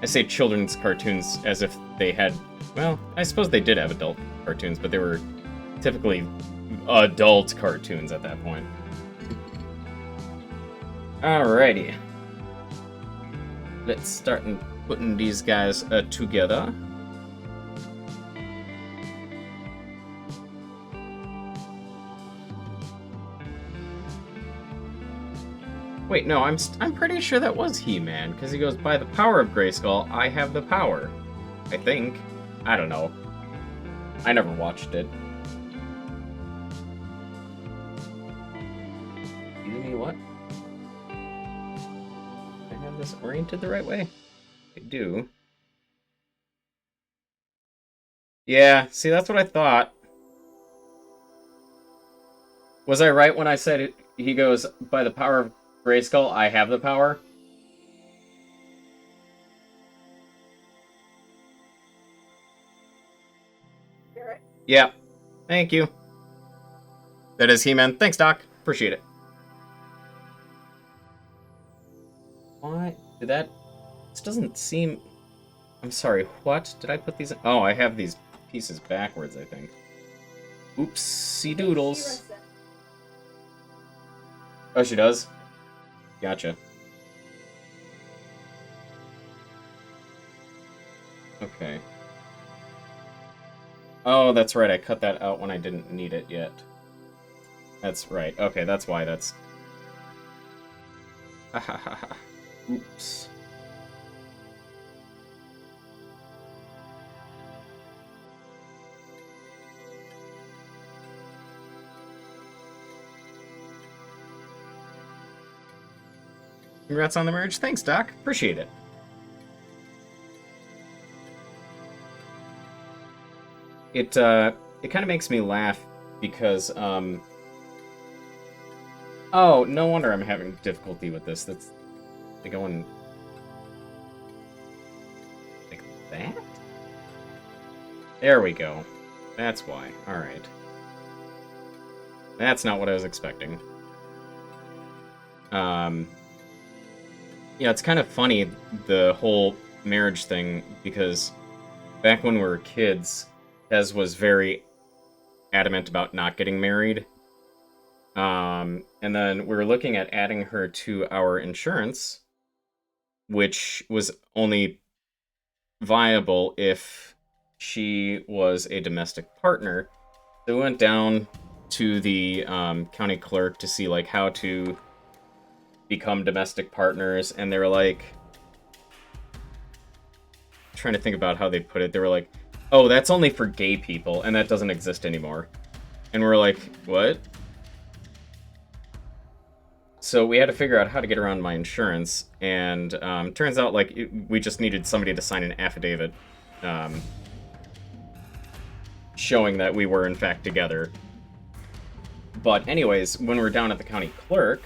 I say children's cartoons as if they had, well, I suppose they did have adult cartoons, but they were typically adult cartoons at that point. Alrighty. Let's start putting these guys together. Wait, no, I'm pretty sure that was He-Man, because he goes, by the power of Grayskull, I have the power. I think. I don't know. I never watched it. Excuse me, what? I have this oriented the right way? I do. Yeah, see, that's what I thought. Was I right when I said it, he goes, by the power of Grayskull, I have the power? You're right. Yeah. Thank you. That is He-Man. Thanks, Doc. Appreciate it. Why did that... This doesn't seem... I'm sorry, what? Did I put these in? Oh, I have these pieces backwards, I think. Oopsie doodles. Oh, she does? Gotcha. Okay. Oh, that's right, I cut that out when I didn't need it yet. That's right. Okay, that's why that's... Ha ha ha ha. Oops. Congrats on the marriage. Thanks, Doc. Appreciate it. It kind of makes me laugh because, oh, no wonder I'm having difficulty with this. That's... They going... like that? There we go. That's why. Alright. That's not what I was expecting. Yeah, it's kind of funny, the whole marriage thing, because back when we were kids, Tez was very adamant about not getting married. And then we were looking at adding her to our insurance, which was only viable if she was a domestic partner. So we went down to the county clerk to see like how to become domestic partners, and they were like, trying to think about how they put it, they were like, oh, that's only for gay people, and that doesn't exist anymore. And we're like, what? So we had to figure out how to get around my insurance, and turns out like we just needed somebody to sign an affidavit showing that we were in fact together. But anyways, when we were down at the county clerk,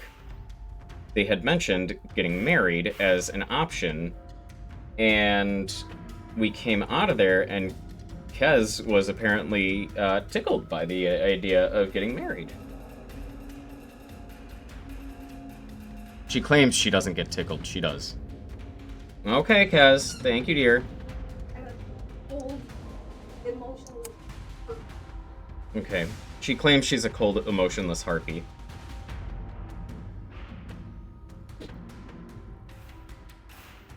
they had mentioned getting married as an option, and we came out of there, and Kez was apparently tickled by the idea of getting married. She claims she doesn't get tickled. She does. Okay, Kez. Thank you, dear. Cold, emotional. Okay. She claims she's a cold, emotionless harpy.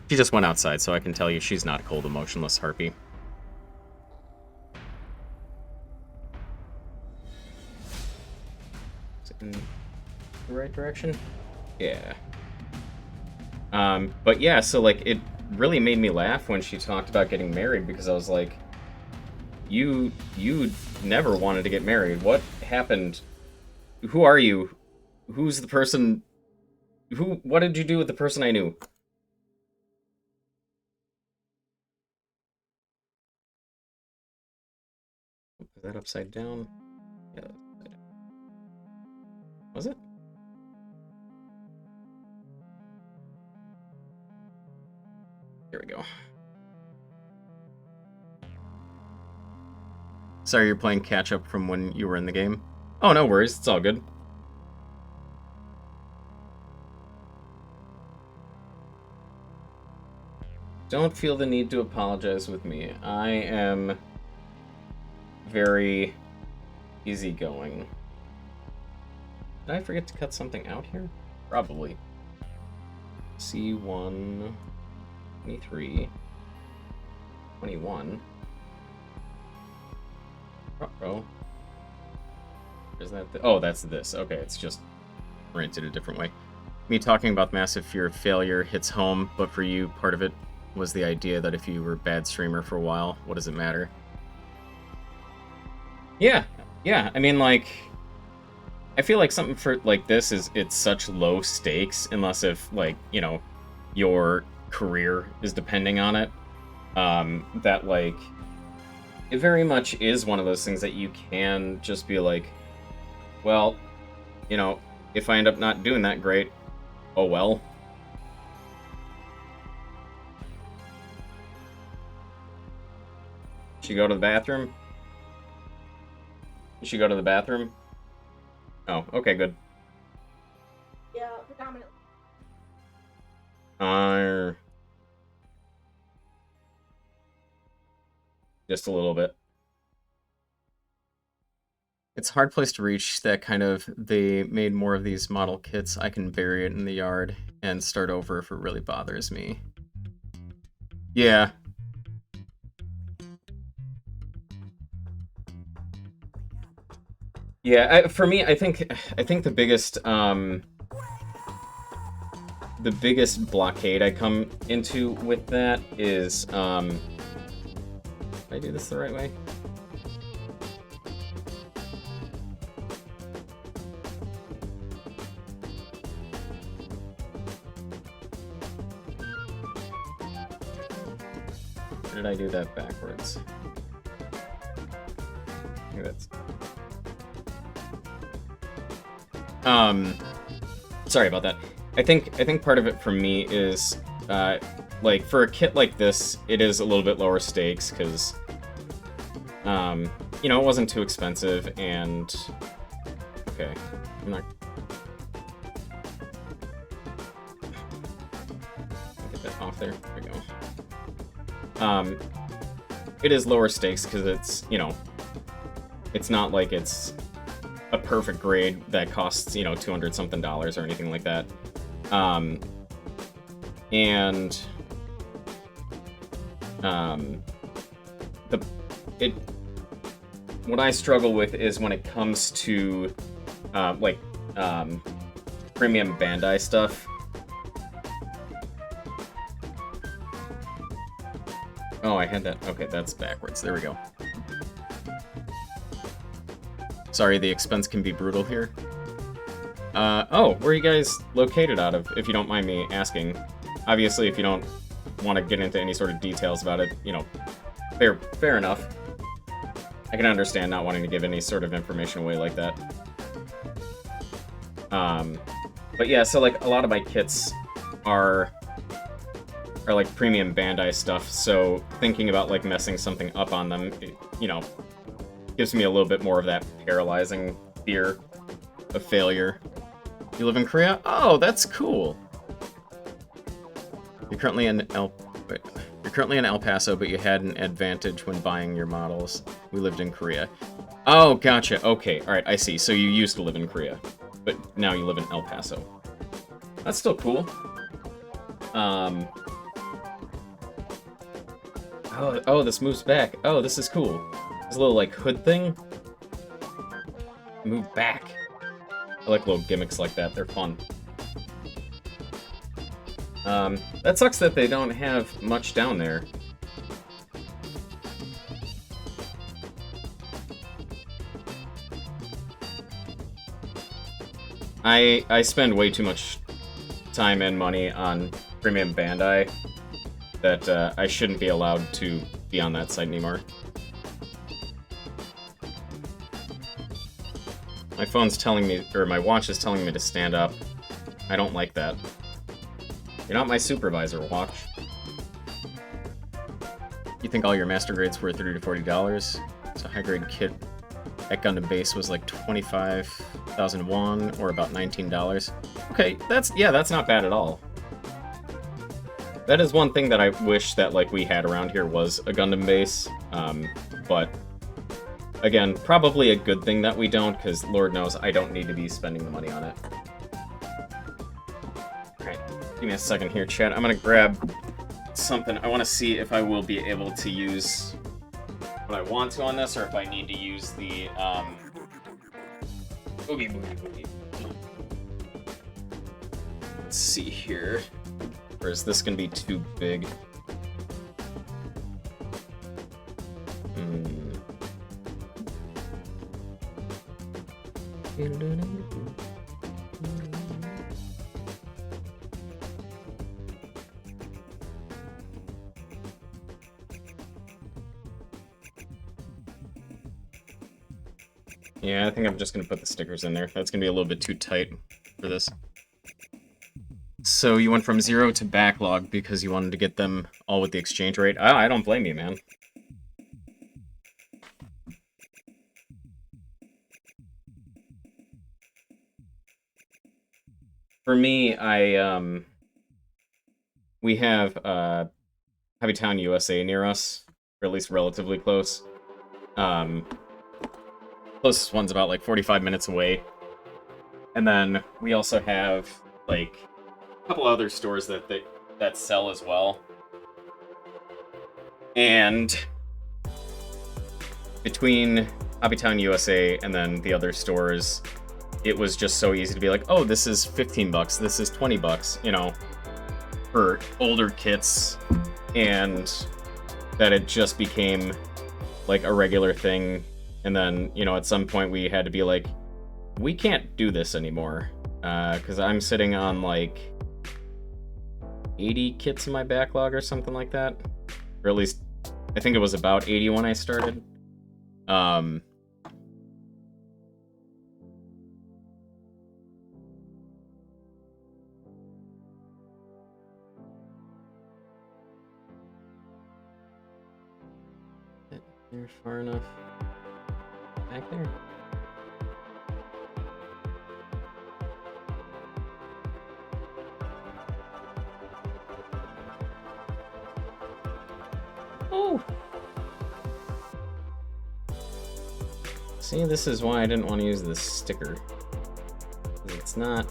She just went outside, so I can tell you she's not a cold, emotionless harpy. Is it in the right direction? Yeah. But yeah, so like it really made me laugh when she talked about getting married, because I was like, you never wanted to get married. What happened? Who are you? Who's the person? What did you do with the person I knew? Is that upside down? Yeah, that's upside down. Was it? Here we go. Sorry you're playing catch-up from when you were in the game. Oh, no worries. It's all good. Don't feel the need to apologize with me. I am very easygoing. Did I forget to cut something out here? Probably. C1, 23, 21. Uh-oh. Is that oh, that's this. Okay, it's just oriented a different way. Me talking about massive fear of failure hits home, but for you, part of it was the idea that if you were a bad streamer for a while, what does it matter? Yeah, I mean, like, I feel like something for like this it's such low stakes, unless if, like, you know, your career is depending on it, that, like, it very much is one of those things that you can just be like, well, you know, if I end up not doing that great, oh well. Should go to the bathroom? You should go to the bathroom? Oh, okay, good. Yeah, predominantly. Just a little bit. It's a hard place to reach that kind of, they made more of these model kits, I can bury it in the yard and start over if it really bothers me. Yeah. Yeah, for me, I think the biggest blockade I come into with that is, did I do this the right way? Or did I do that backwards? I think that's... sorry about that. I think part of it for me is, like, for a kit like this, it is a little bit lower stakes, because, you know, it wasn't too expensive, and... Okay, I'm not... Get that off there. There we go. It is lower stakes, because it's, you know, it's not like it's a perfect grade that costs, you know, $200-something or anything like that. What I struggle with is when it comes to, premium Bandai stuff. Oh, I had that. Okay, that's backwards. There we go. Sorry, the expense can be brutal here. Oh, where are you guys located out of, if you don't mind me asking? Obviously, if you don't want to get into any sort of details about it, you know, fair enough. I can understand not wanting to give any sort of information away like that. But yeah, so, like, a lot of my kits are like premium Bandai stuff, so thinking about, like, messing something up on them, you know, gives me a little bit more of that paralyzing fear of failure. You live in Korea? Oh, that's cool. You're currently in El Paso, but you had an advantage when buying your models. We lived in Korea. Oh, gotcha. Okay, all right, I see. So you used to live in Korea, but now you live in El Paso. That's still cool. Oh, this moves back. Oh, this is cool. This little, like, hood thing. Move back. I like little gimmicks like that. They're fun. That sucks that they don't have much down there. I spend way too much time and money on premium Bandai that I shouldn't be allowed to be on that site anymore. My phone's telling me, or my watch is telling me to stand up. I don't like that. You're not my supervisor, watch. You think all your master grades were $30 to $40? So high grade kit at Gundam base was like 25,001 or about $19. Okay, that's not bad at all. That is one thing that I wish that like we had around here was a Gundam base, but again, probably a good thing that we don't, because Lord knows I don't need to be spending the money on it. Alright, give me a second here, chat. I'm gonna grab something. I want to see if I will be able to use what I want to on this, or if I need to use the, Boogie Boogie Boogie. Let's see here. Or is this gonna be too big? Yeah, I think I'm just gonna put the stickers in there. That's gonna be a little bit too tight for this. So you went from 0 to backlog because you wanted to get them all with the exchange rate? I don't blame you, man. For me, we have Hobbytown, USA near us, or at least relatively close. Closest one's about like 45 minutes away. And then we also have like a couple other stores that sell as well. And between Hobbytown, USA and then the other stores, it was just so easy to be like, oh, this is 15 bucks, this is 20 bucks, you know, for older kits, and that it just became like a regular thing. And then, you know, at some point we had to be like, we can't do this anymore, because I'm sitting on like 80 kits in my backlog or something like that, or at least I think it was about 80 when I started. You're far enough back there. Oh! See, this is why I didn't want to use this sticker. It's not...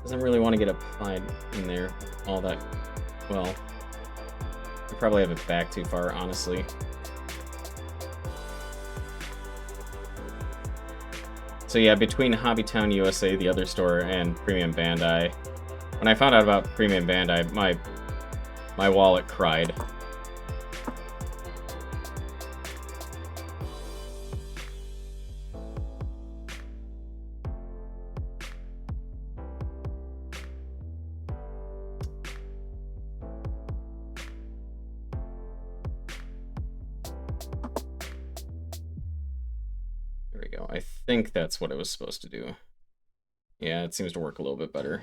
doesn't really want to get applied in there all that well. I probably have it back too far, honestly. So yeah, between Hobbytown USA, the other store, and Premium Bandai, when I found out about Premium Bandai, my wallet cried. There we go. I think that's what it was supposed to do. Yeah, it seems to work a little bit better.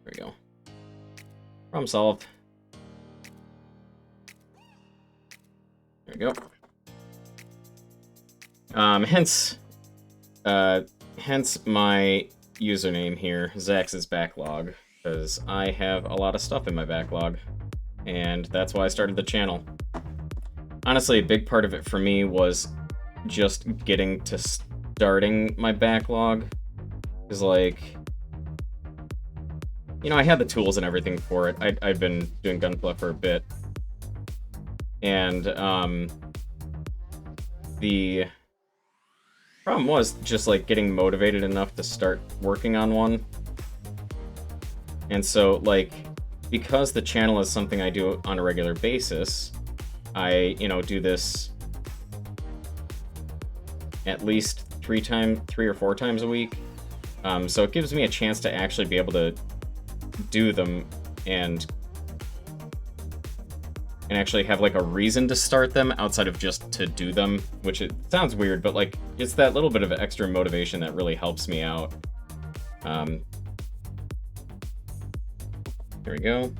There we go. Problem solved. There we go. Hence my username here, Zax's Backlog, because I have a lot of stuff in my backlog, and that's why I started the channel. Honestly, a big part of it for me was just getting to starting my backlog, because, like, you know, I had the tools and everything for it. I'd been doing Gunpla for a bit, and the problem was just, like, getting motivated enough to start working on one. And so, like, because the channel is something I do on a regular basis, I, you know, do this at least 3 or 4 times a week. So it gives me a chance to actually be able to do them and actually have like a reason to start them outside of just to do them, which it sounds weird, but like it's that little bit of extra motivation that really helps me out. There we go.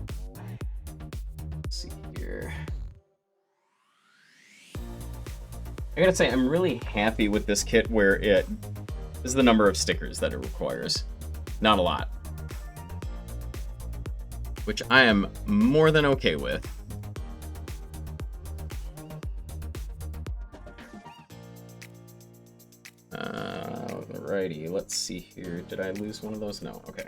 Let's see here. I gotta say, I'm really happy with this kit where it is the number of stickers that it requires. Not a lot. Which I am more than okay with. Alrighty, let's see here. Did I lose one of those? No, okay.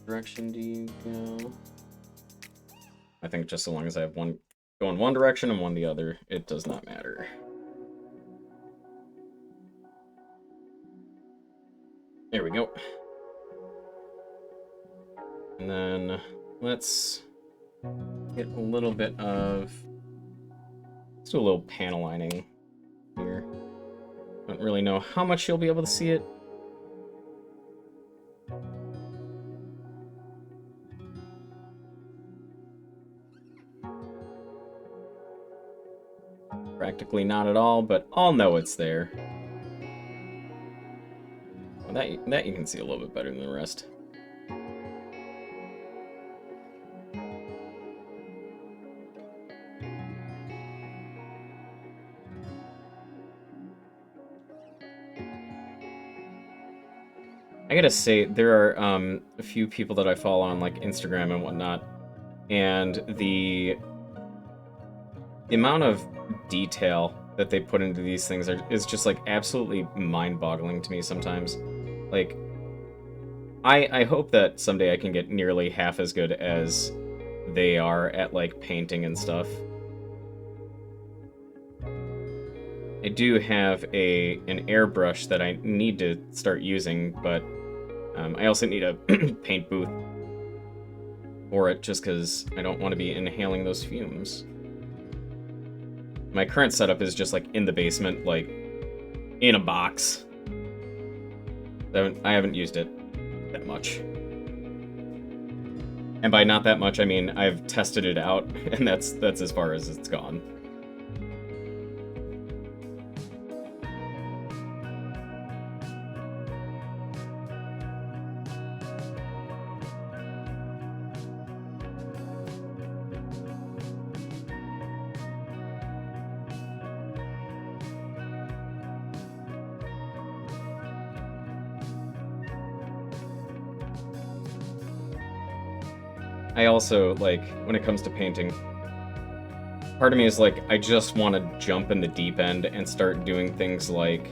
Direction do you go? I think just so long as I have one go in one direction and one the other, it does not matter. There we go. And then let's get a little bit of... Let's do a little panel lining here. Don't really know how much you'll be able to see it. Practically not at all, but I'll know it's there. Well, that you can see a little bit better than the rest. I gotta say, there are a few people that I follow on like Instagram and whatnot, and the amount of detail that they put into these things is just like absolutely mind-boggling to me sometimes. Like, I hope that someday I can get nearly half as good as they are at like painting and stuff. I do have an airbrush that I need to start using, but I also need a paint booth for it just because I don't want to be inhaling those fumes. My current setup is just like in the basement, like in a box. I haven't used it that much. And by not that much, I mean I've tested it out, and that's as far as it's gone. I also, like, when it comes to painting, part of me is like, I just want to jump in the deep end and start doing things like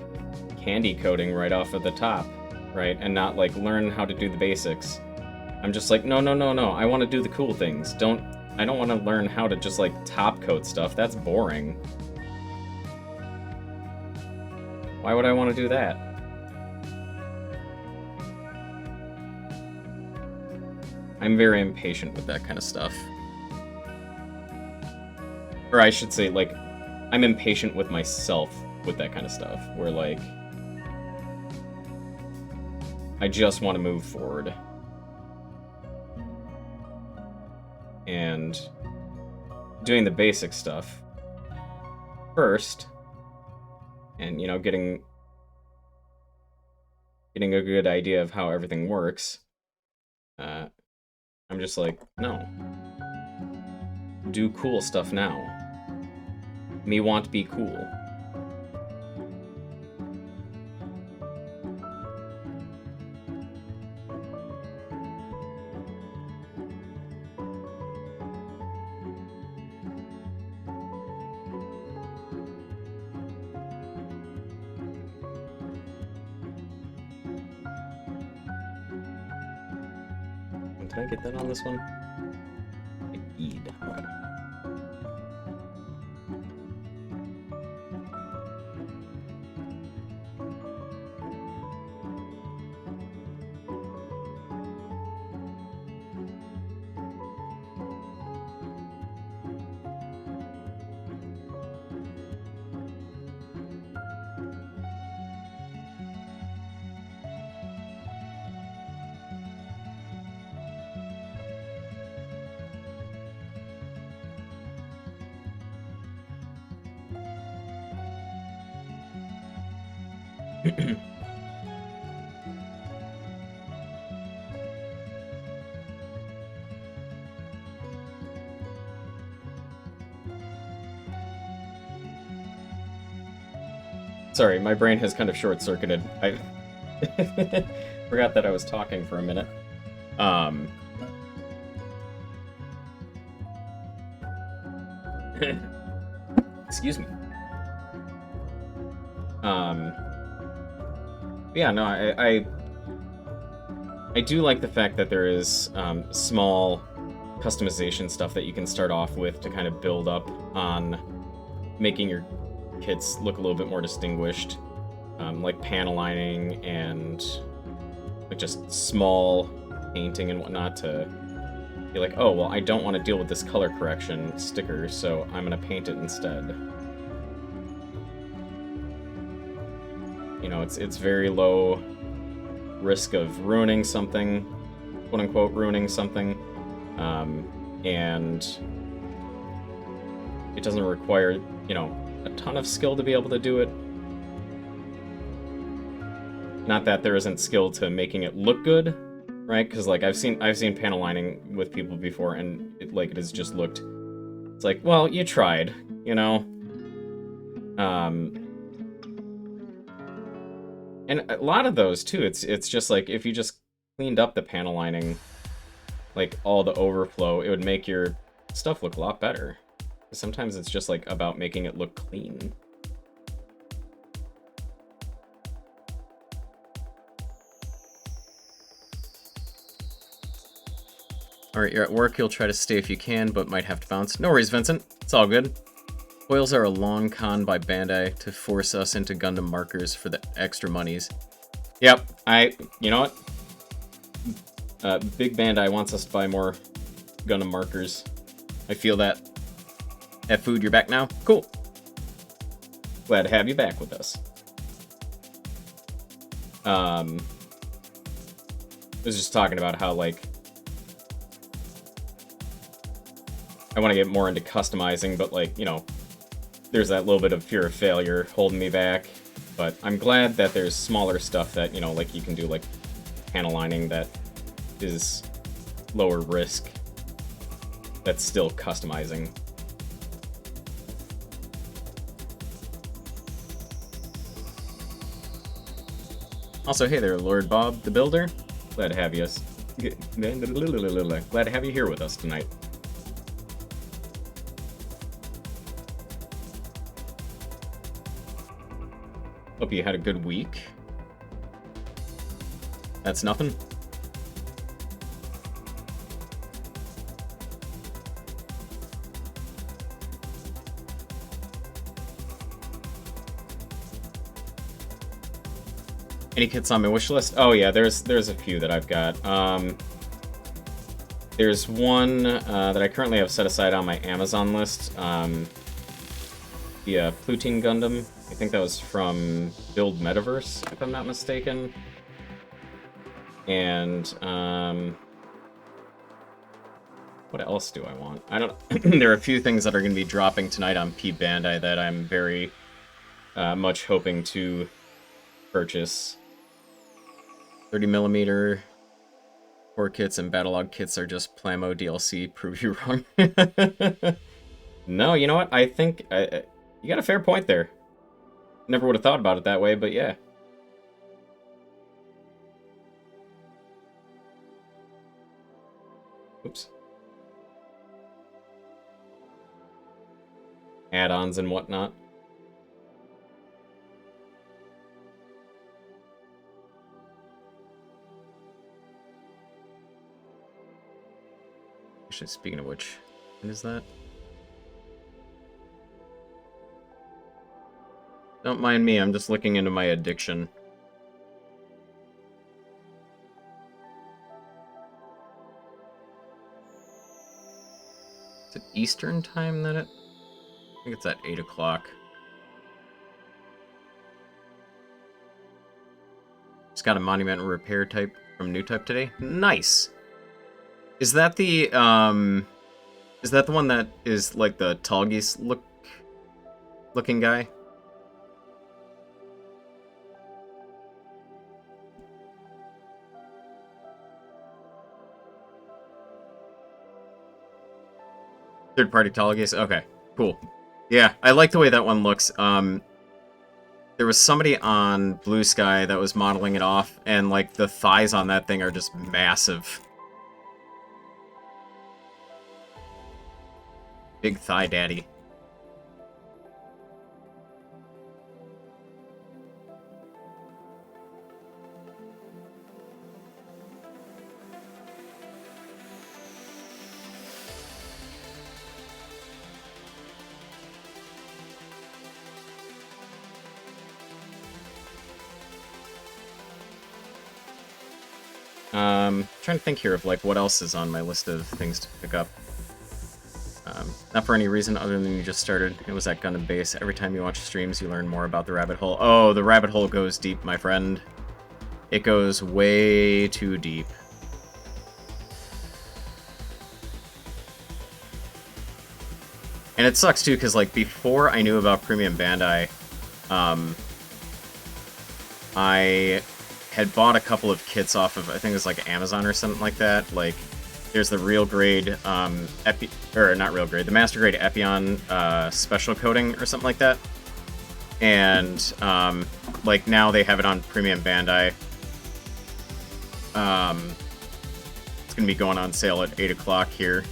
candy coating right off of the top, right? And not, like, learn how to do the basics. I'm just like, no, I want to do the cool things. I don't want to learn how to just, like, top coat stuff. That's boring. Why would I want to do that? I'm very impatient with that kind of stuff. Or I should say, like, I'm impatient with myself with that kind of stuff, where, like, I just want to move forward. And doing the basic stuff first, and, you know, getting a good idea of how everything works, I'm just like, no. Do cool stuff now. Me want be cool. Did I get that on this one? I did. Sorry, my brain has kind of short-circuited. I forgot that I was talking for a minute. Excuse me. Yeah, no, I do like the fact that there is small customization stuff that you can start off with to kind of build up on making your kits look a little bit more distinguished, like panel lining and like just small painting and whatnot to be like, oh, well, I don't want to deal with this color correction sticker, so I'm going to paint it instead. You know, it's very low risk of ruining something, quote-unquote ruining something, and it doesn't require, you know, a ton of skill to be able to do it. Not that there isn't skill to making it look good, right? Because like I've seen panel lining with people before, and it has just looked. It's like, well, you tried, you know. And a lot of those too. It's just like if you just cleaned up the panel lining, like all the overflow, it would make your stuff look a lot better. Sometimes it's just like about making it look clean. Alright, you're at work, you'll try to stay if you can, but might have to bounce. No worries, Vincent. It's all good. Foils are a long con by Bandai to force us into Gundam markers for the extra monies. Yep, you know what? Big Bandai wants us to buy more Gundam markers. I feel that. Food, you're back now? Cool. Glad to have you back with us. I was just talking about how, like, I want to get more into customizing, but, like, you know, there's that little bit of fear of failure holding me back. But I'm glad that there's smaller stuff that, you know, like you can do, like, panel lining that is lower risk, that's still customizing. Also, hey there, Lord Bob the Builder. Glad to have you. Glad to have you here with us tonight. Hope you had a good week. That's nothing. Any kits on my wish list? Oh yeah, there's a few that I've got. There's one that I currently have set aside on my Amazon list. The Plutine Gundam. I think that was from Build Metaverse, if I'm not mistaken. And what else do I want? I don't. There are a few things that are going to be dropping tonight on P Bandai that I'm very much hoping to purchase. 30mm core kits and Battlelog kits are just Plamo DLC. Prove you wrong. No, you know what? I think you got a fair point there. Never would have thought about it that way, but yeah. Oops. Add-ons and whatnot. Actually, speaking of which, when is that? Don't mind me, I'm just looking into my addiction. Is it Eastern time that it? I think it's at 8 o'clock. Just got a monument repair type from New Type today. Nice! Is that the one that is like the Talgis looking guy? Third party Talgis? Okay, cool. Yeah, I like the way that one looks. there was somebody on Blue Sky that was modeling it off, and like the thighs on that thing are just massive. Big thigh daddy. Trying to think here of like what else is on my list of things to pick up. Not for any reason other than you just started. It was that Gundam base. Every time you watch streams, you learn more about the rabbit hole. Oh, the rabbit hole goes deep, my friend. It goes way too deep. And it sucks too, because like before I knew about Premium Bandai, I had bought a couple of kits off of, I think it was like Amazon or something like that. Like, there's the real grade, not real grade, the master grade Epion special coating or something like that. And, like, now they have it on Premium Bandai. It's gonna be going on sale at 8 o'clock here.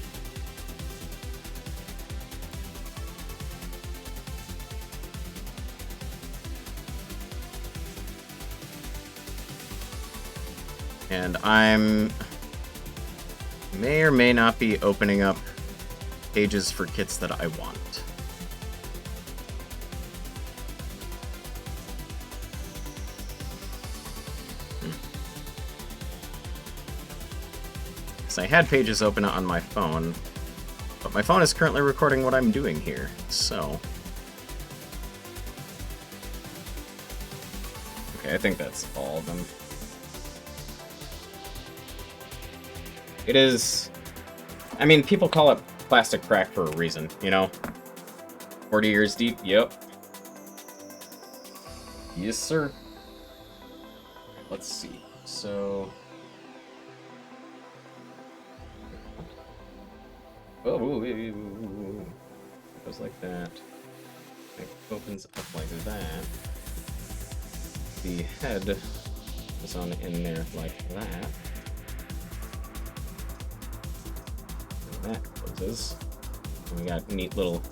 And I'm may or may not be opening up pages for kits that I want. Because I had pages open on my phone, but my phone is currently recording what I'm doing here, so... Okay, I think that's all of them. It is... I mean, people call it plastic crack for a reason, you know? 40 years deep? Yep. Yes, sir. Let's see. So... Oh, it goes like that. It opens up like that. The head is on in there like that. And that closes. And we got a neat little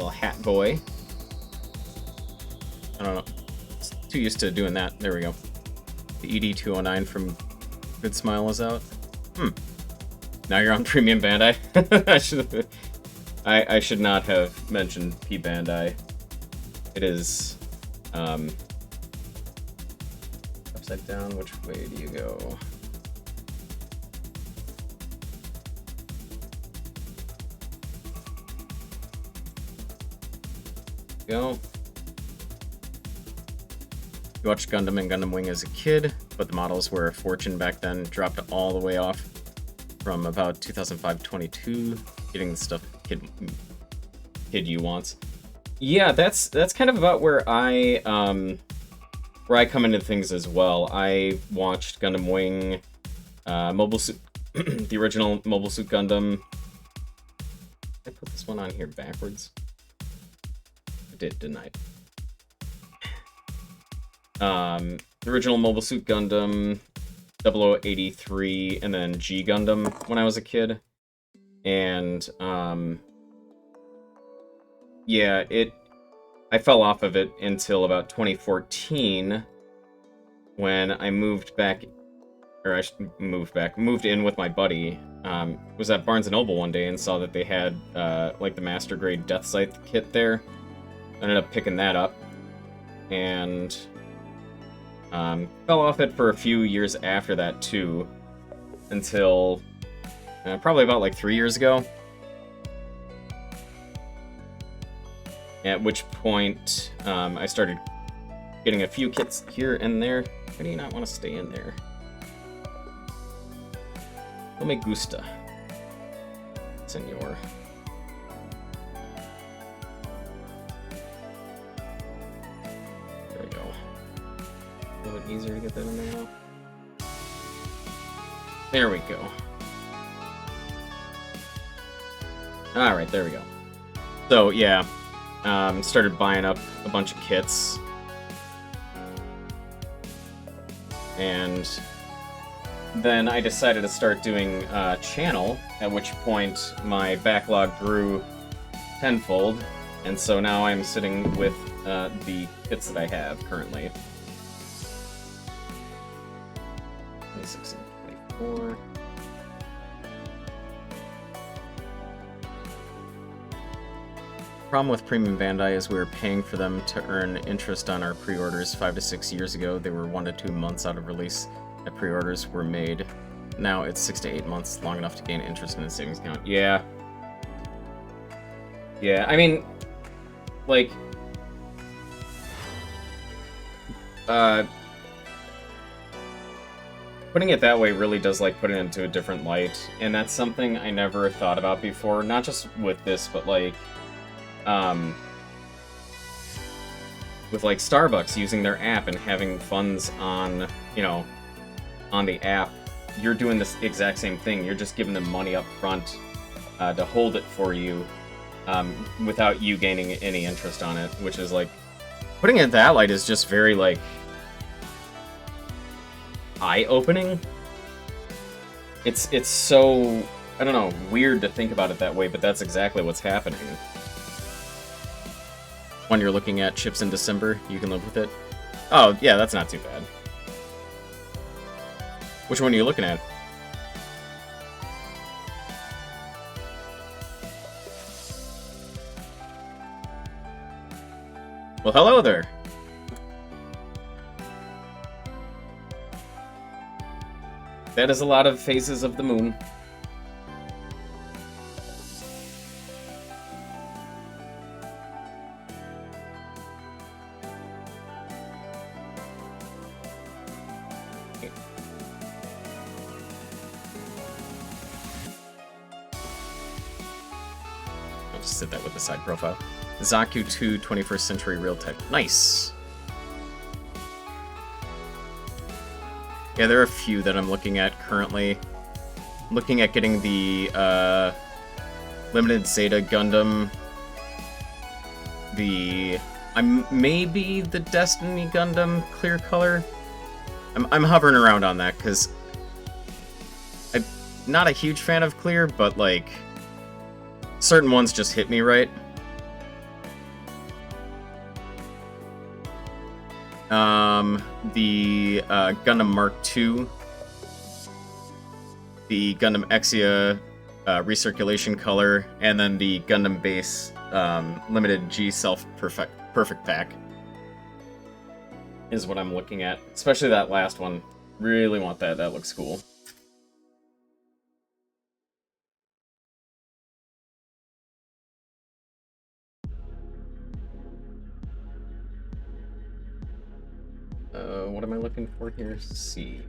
hat boy. I don't know. It's too used to doing that. There we go. The ED209 from Good Smile is out. Now you're on Premium Bandai. I should not have mentioned P Bandai. It is upside down. Which way do you go? Go. You watched Gundam and Gundam Wing as a kid, but the models were a fortune back then. Dropped all the way off from about 2005-22, getting the stuff kid you wants. Yeah, that's kind of about where I come into things as well. I watched Gundam Wing, Mobile Suit, the original Mobile Suit Gundam. I put this one on here backwards. I did, didn't I? The original Mobile Suit Gundam, 0083, and then G Gundam when I was a kid. And, yeah, I fell off of it until about 2014 when I moved in with my buddy. Was at Barnes & Noble one day and saw that they had, like, the Master Grade Death Scythe kit there. I ended up picking that up. And... fell off it for a few years after that, too. Until probably about like 3 years ago. At which point, I started getting a few kits here and there. Why do you not want to stay in there? No me gusta, senor. There we go. A little bit easier to get that in there now. There we go. Alright, there we go. So, yeah. started buying up a bunch of kits. And then I decided to start doing channel, at which point my backlog grew tenfold, and so now I'm sitting with the kits that I have currently. 26 and 24. Problem with Premium Bandai is we were paying for them to earn interest on our pre-orders 5 to 6 years ago. They were 1 to 2 months out of release that pre-orders were made. Now it's 6 to 8 months, long enough to gain interest in a savings account. Yeah. Yeah, I mean, like, putting it that way really does, like, put it into a different light, and that's something I never thought about before, not just with this, but, like, with, like, Starbucks using their app and having funds on, you know, on the app. You're doing this exact same thing. You're just giving them money up front to hold it for you without you gaining any interest on it, which is, like, putting it in that light is just very, like, eye-opening. It's so, I don't know, weird to think about it that way, but that's exactly what's happening. When you're looking at chips in December, you can live with it. Oh, yeah, that's not too bad. Which one are you looking at? Well, hello there. That is a lot of phases of the moon. I'll just sit that with the side profile. Zaku 2 21st Century Real Type. Nice! Yeah, there are a few that I'm looking at currently. I'm looking at getting the Limited Zeta Gundam. Maybe the Destiny Gundam Clear Color. I'm hovering around on that, because I'm not a huge fan of Clear, but, like, certain ones just hit me right. The Gundam Mark II, the Gundam Exia recirculation color, and then the Gundam Base limited G Self Perfect Pack is what I'm looking at. Especially that last one. Really want that. That looks cool. What am I looking for here? C.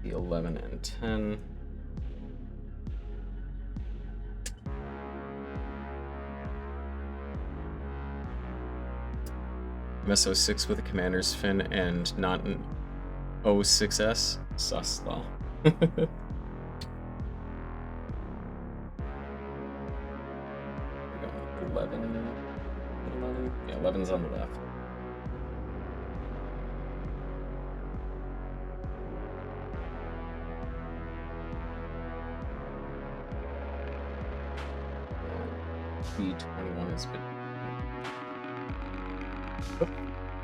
The 11 and 10. MS-06 with a commander's fin and not an O6S. Sus, though. 11. Yeah, 11's on the left. B21 is been.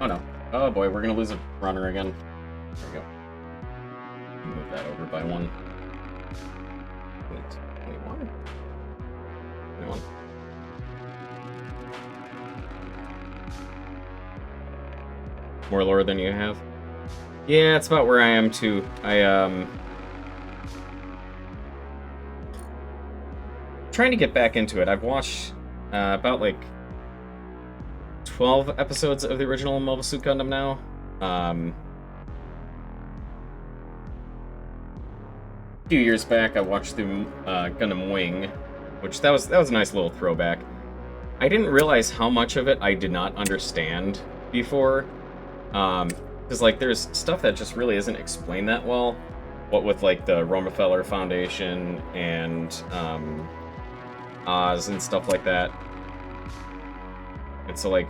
Oh no. Oh boy, we're gonna lose a runner again. There we go. Move that over by one. Wait, 21? 21. More lore than you have? Yeah, it's about where I am too. Trying to get back into it. I've watched about like 12 episodes of the original Mobile Suit Gundam now. A few years back, I watched the Gundam Wing, which that was a nice little throwback. I didn't realize how much of it I did not understand before, because like there's stuff that just really isn't explained that well. What with like the Rockefeller Foundation and Oz and stuff like that. And so, like,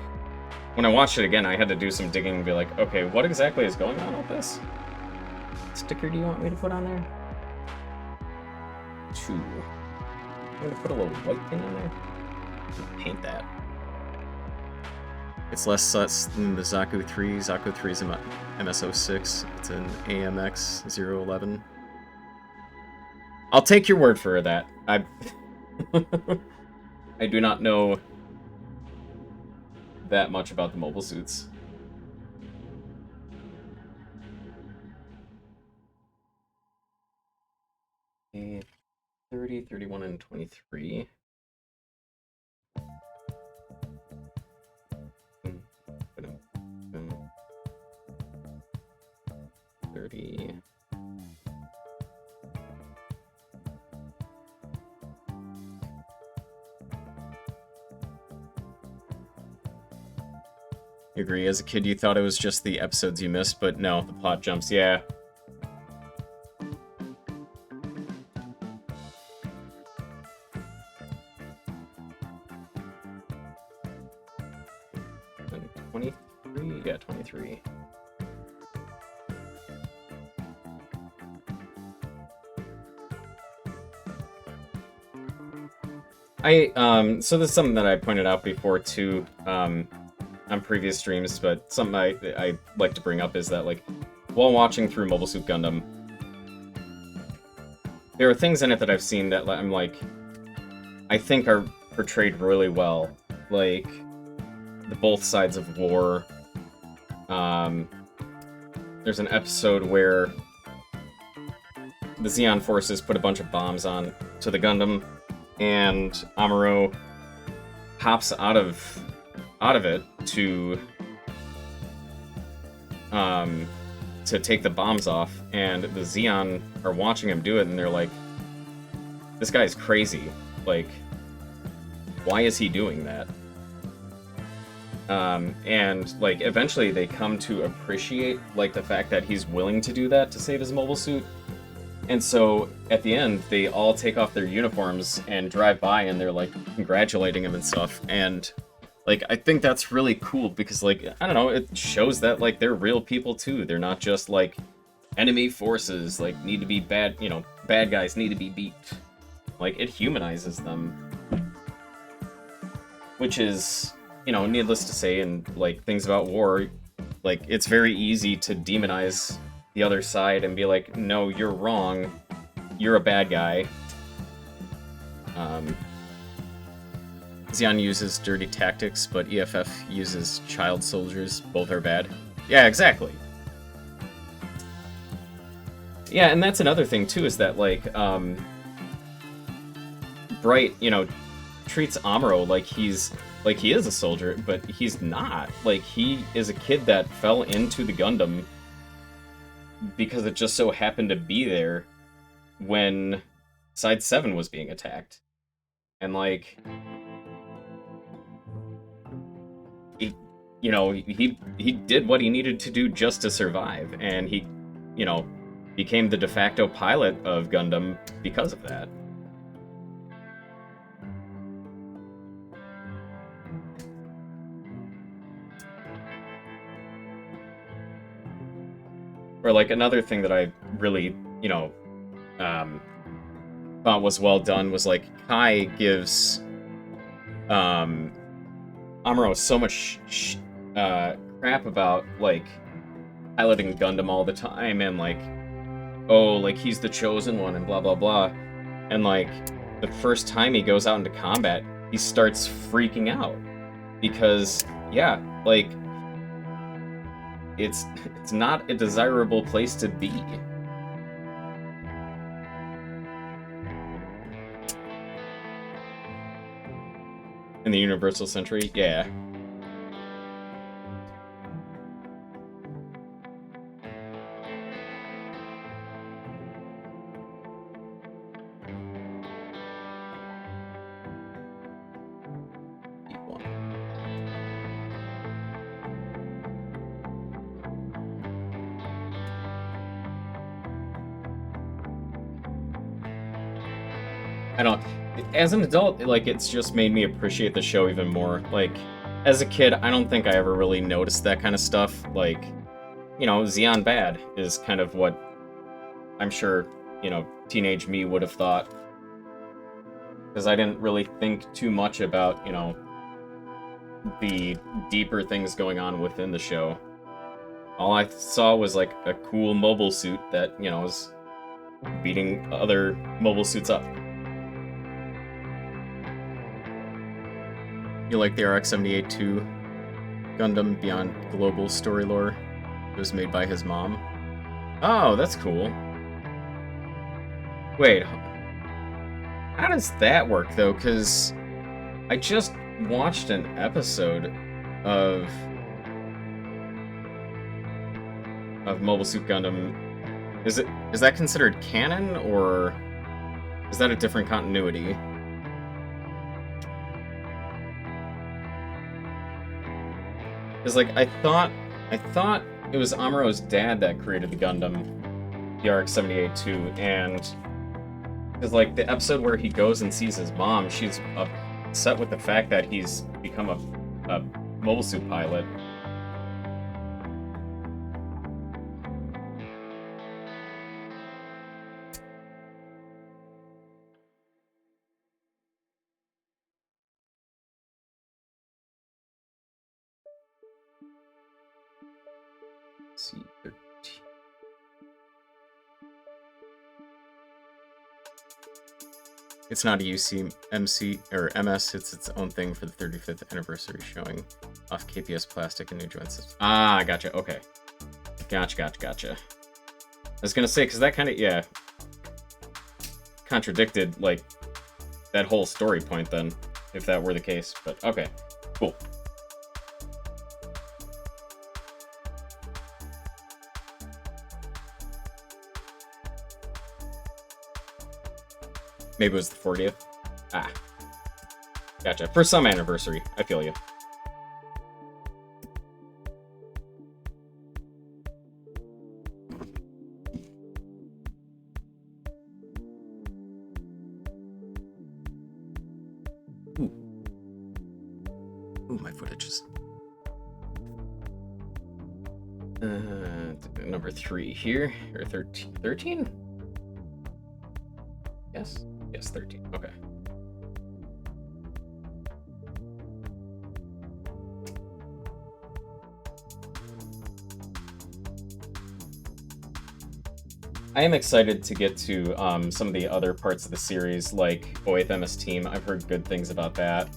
when I watched it again, I had to do some digging and be like, okay, what exactly is going on with this? What sticker do you want me to put on there? 2. I'm gonna put a little white thing on there. Paint that. It's less sus than the Zaku 3. Zaku 3 is an MS06. It's an AMX 011. I'll take your word for that. I do not know that much about the mobile suits. Okay, 30, 31, and 23. 30. You agree, as a kid you thought it was just the episodes you missed, but no, the plot jumps, yeah. And 23? Yeah, 23. So this is something that I pointed out before too, on previous streams, but something I like to bring up is that, like, while watching through Mobile Suit Gundam, there are things in it that I've seen that I'm like, I think are portrayed really well, like the both sides of war. There's an episode where the Zeon forces put a bunch of bombs on to the Gundam, and Amuro hops out of it to take the bombs off, and the Zeon are watching him do it, and they're like, this guy's crazy. Like, why is he doing that? And, like, eventually they come to appreciate, like, the fact that he's willing to do that to save his mobile suit. And so, at the end, they all take off their uniforms and drive by, and they're, like, congratulating him and stuff. And, like, I think that's really cool, because, like, I don't know, it shows that, like, they're real people, too. They're not just, like, enemy forces, like, need to be bad, you know, bad guys need to be beat. Like, it humanizes them. Which is, you know, needless to say, and, like, things about war, like, it's very easy to demonize the other side and be like, no, you're wrong, you're a bad guy. Zeon uses dirty tactics, but EFF uses child soldiers. Both are bad. Yeah, exactly. Yeah, and that's another thing, too, is that, like, Bright, you know, treats Amuro like he is a soldier, but he's not. Like, he is a kid that fell into the Gundam because it just so happened to be there when Side 7 was being attacked. And, like, he did what he needed to do just to survive, and he, you know, became the de facto pilot of Gundam because of that. Or, like, another thing that I really, you know, thought was well done was, like, Kai gives Amuro so much crap about, like, piloting Gundam all the time, and, like, oh, like, he's the chosen one, and blah, blah, blah. And, like, the first time he goes out into combat, he starts freaking out. Because, yeah, like, it's not a desirable place to be. In the Universal Century? Yeah. I don't. As an adult, like, it's just made me appreciate the show even more. Like, as a kid, I don't think I ever really noticed that kind of stuff. Like, you know, Xeon Bad is kind of what I'm sure, you know, teenage me would have thought. Because I didn't really think too much about, you know, the deeper things going on within the show. All I saw was, like, a cool mobile suit that, you know, was beating other mobile suits up. You like the RX-78-2 Gundam Beyond Global story lore? It was made by his mom. Oh, that's cool. Wait, how does that work, though? Because I just watched an episode of Mobile Suit Gundam. Is that considered canon, or is that a different continuity? Because, like, I thought it was Amuro's dad that created the Gundam, the RX-78-2, and because, like, the episode where he goes and sees his mom, she's upset with the fact that he's become a mobile suit pilot. C13. It's not a UC, MC, or MS, it's its own thing for the 35th anniversary, showing off KPS plastic and new joints. Ah, gotcha, okay. Gotcha. I was gonna say, because that kind of, yeah, contradicted, like, that whole story point then, if that were the case, but okay, cool. Maybe it was the 40th? Ah. Gotcha. For some anniversary. I feel you. Ooh, my footage is... number 3 here. Or 13? 13? Yes? Yes, 13. Okay. I am excited to get to some of the other parts of the series, like 08th MS Team. I've heard good things about that.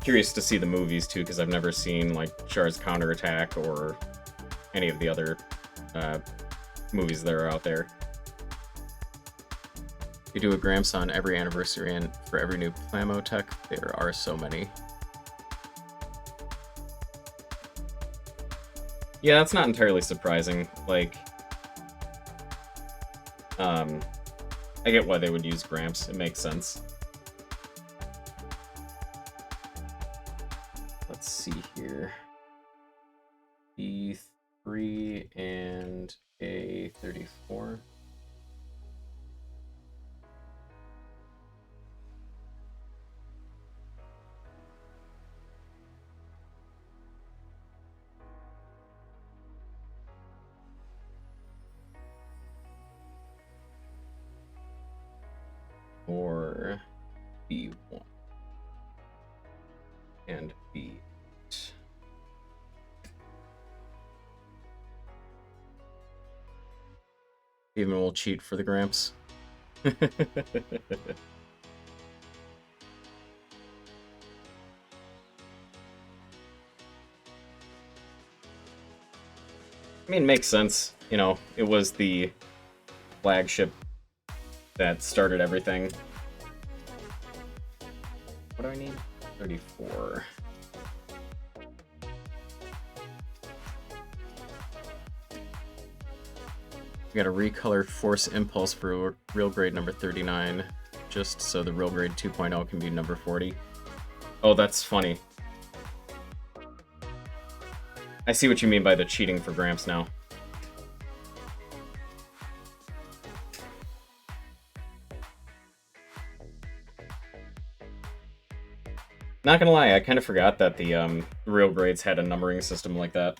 Curious to see the movies, too, because I've never seen, like, Char's Counterattack or any of the other movies that are out there. You do a Gramps on every anniversary, and for every new Plamo tech, there are so many. Yeah, that's not entirely surprising. Like, I get why they would use Gramps. It makes sense. Let's see here. E3 and A34. Or B1 and B8. Even will cheat for the Gramps. I mean, it makes sense. You know, it was the flagship that started everything. What do I need? 34. We got a recolored Force Impulse for real grade number 39, just so the real grade 2.0 can be number 40. Oh, that's funny. I see what you mean by the cheating for Gramps now. Not gonna lie, I kind of forgot that the real grades had a numbering system like that.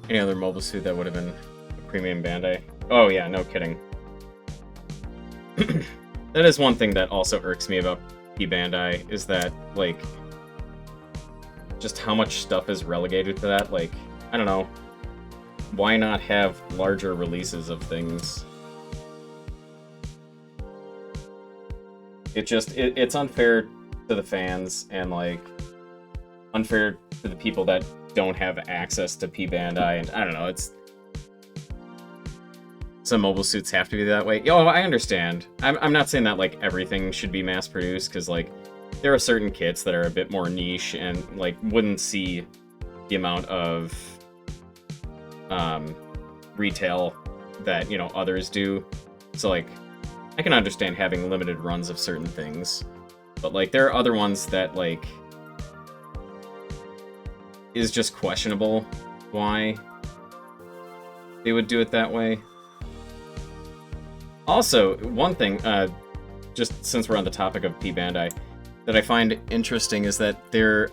Any other mobile suit that would have been a premium Bandai? Oh yeah, no kidding. That is one thing that also irks me about P Bandai, is that, like, just how much stuff is relegated to that. Like, I don't know. Why not have larger releases of things? It's unfair to the fans, and, like, unfair to the people that don't have access to P Bandai, and I don't know, it's... Some mobile suits have to be that way. Yo, I understand. I'm not saying that, like, everything should be mass-produced, because, like, there are certain kits that are a bit more niche and, like, wouldn't see the amount of retail that, you know, others do. So, like, I can understand having limited runs of certain things. But, like, there are other ones that, like, is just questionable why they would do it that way. Also, one thing, just since we're on the topic of P Bandai, that I find interesting is that they're,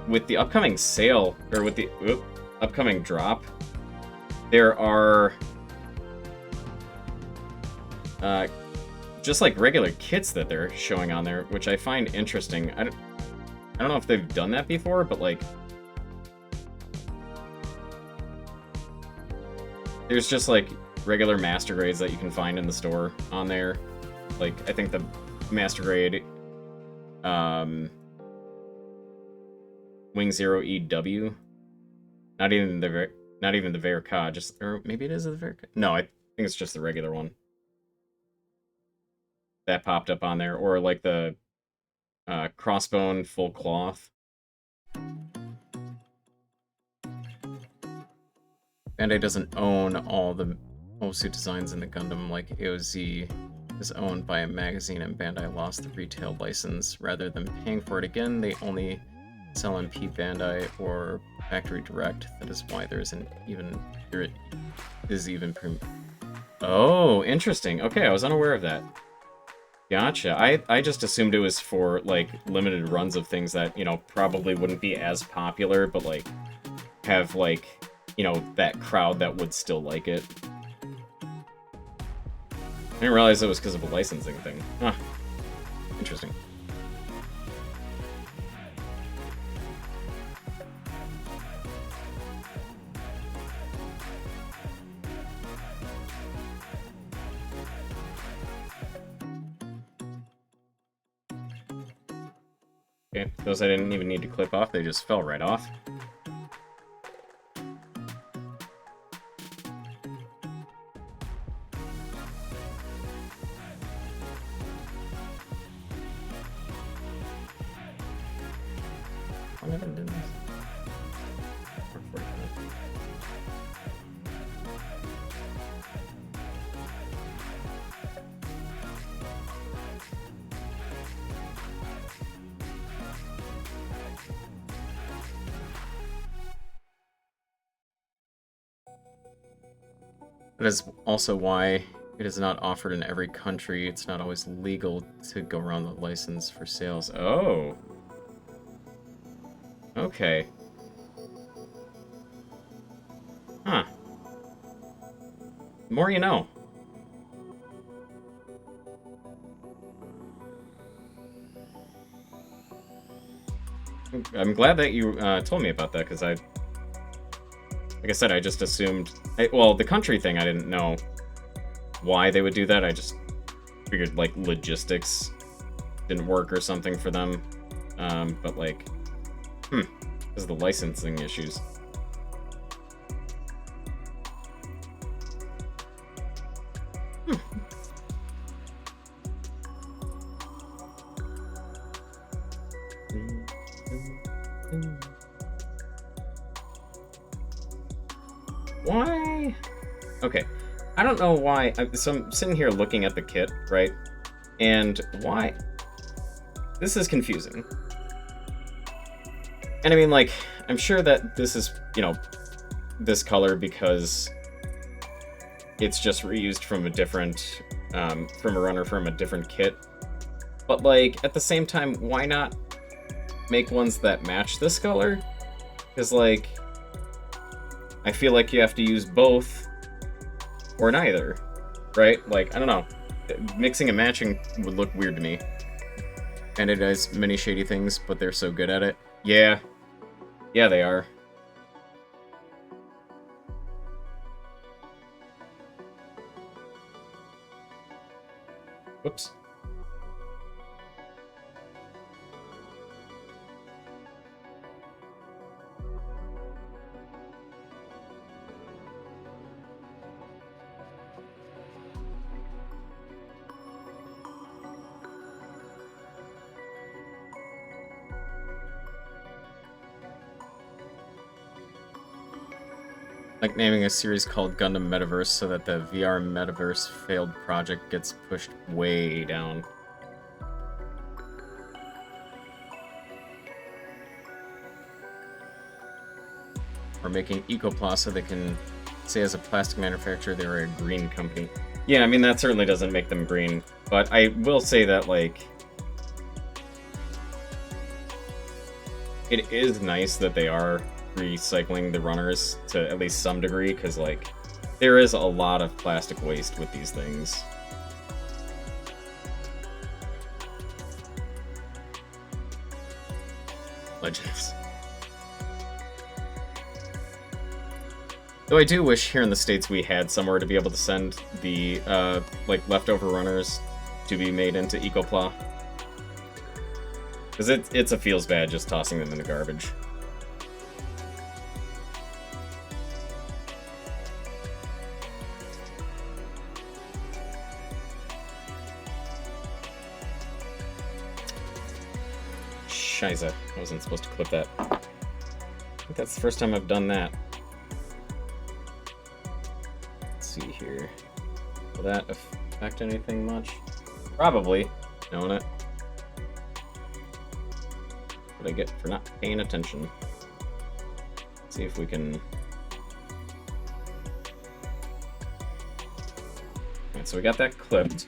with the upcoming sale, or with the upcoming drop, there are, just like regular kits that they're showing on there, which I find interesting. I don't know if they've done that before, but, like, there's just, like, regular master grades that you can find in the store on there. Like, I think the master grade, Wing Zero EW, not even the Verka, just, or maybe it is the Verka. No, I think it's just the regular one that popped up on there, or like the Crossbone full cloth. Bandai doesn't own all the mobile suit designs in the Gundam, like AOZ is owned by a magazine and Bandai lost the retail license. Rather than paying for it again, they only sell on P Bandai or factory direct. That is why there isn't even Oh, interesting. Okay, I was unaware of that. Gotcha. I just assumed it was for, like, limited runs of things that, you know, probably wouldn't be as popular, but, like, have, like, you know, that crowd that would still like it. I didn't realize it was because of a licensing thing. Huh. Interesting. Okay, those I didn't even need to clip off, they just fell right off. That is also why it is not offered in every country. It's not always legal to go around the license for sales. Oh. Okay. Huh. The more you know. I'm glad that you told me about that, because like I said, I just assumed... well, the country thing, I didn't know why they would do that. I just figured, like, logistics didn't work or something for them. But, like, because of the licensing issues. Why? Okay. I don't know why. So I'm sitting here looking at the kit, right? And why? This is confusing. And I mean, like, I'm sure that this is, you know, this color because it's just reused from a different, from a runner from a different kit. But, like, at the same time, why not make ones that match this color? Because, like, I feel like you have to use both or neither, right? Like, I don't know. Mixing and matching would look weird to me. And it has many shady things, but they're so good at it. Yeah. Yeah, they are. Whoops. Like naming a series called Gundam Metaverse so that the VR Metaverse failed project gets pushed way down. Or making Ecopla so they can say as a plastic manufacturer they were a green company. Yeah, I mean, that certainly doesn't make them green. But I will say that, like, it is nice that they are recycling the runners to at least some degree, because, like, there is a lot of plastic waste with these things. Legends. Though I do wish here in the States we had somewhere to be able to send the, like, leftover runners to be made into Ecopla. Because it's a feels bad just tossing them in the garbage. Shiza. I wasn't supposed to clip that. I think that's the first time I've done that. Let's see here. Will that affect anything much? Probably. Knowing it. What I get for not paying attention. Let's see if we can... Alright, so we got that clipped.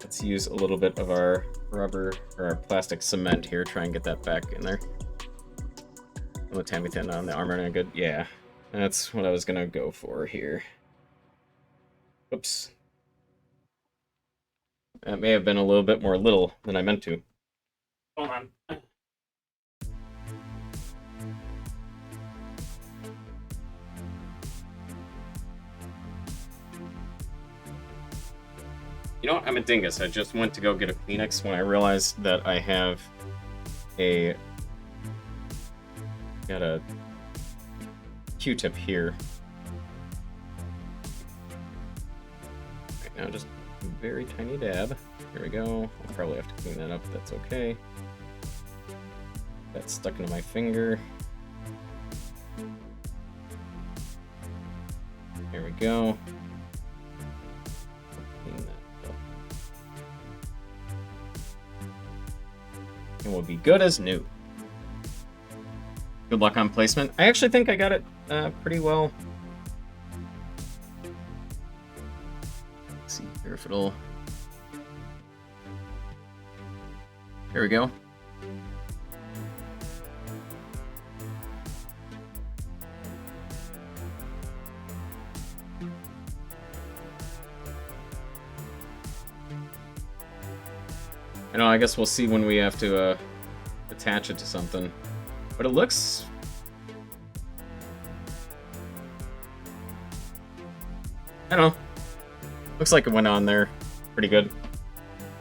Let's use a little bit of our rubber, or our plastic cement here, try and get that back in there. And the Tamithan on the armor, and good? Yeah, that's what I was gonna go for here. Oops. That may have been a little bit more little than I meant to. Hold on. You know what? I'm a dingus. I just went to go get a Kleenex when I realized that I have got a Q-tip here. Right now, just a very tiny dab. Here we go. I'll probably have to clean that up. That's okay. That's stuck into my finger. There we go. Clean that up. And we'll be good as new. Good luck on placement. I actually think I got it pretty well. Let's see here if it'll... There we go. I know, I guess we'll see when we have to attach it to something. But it looks... I don't know. Looks like it went on there pretty good.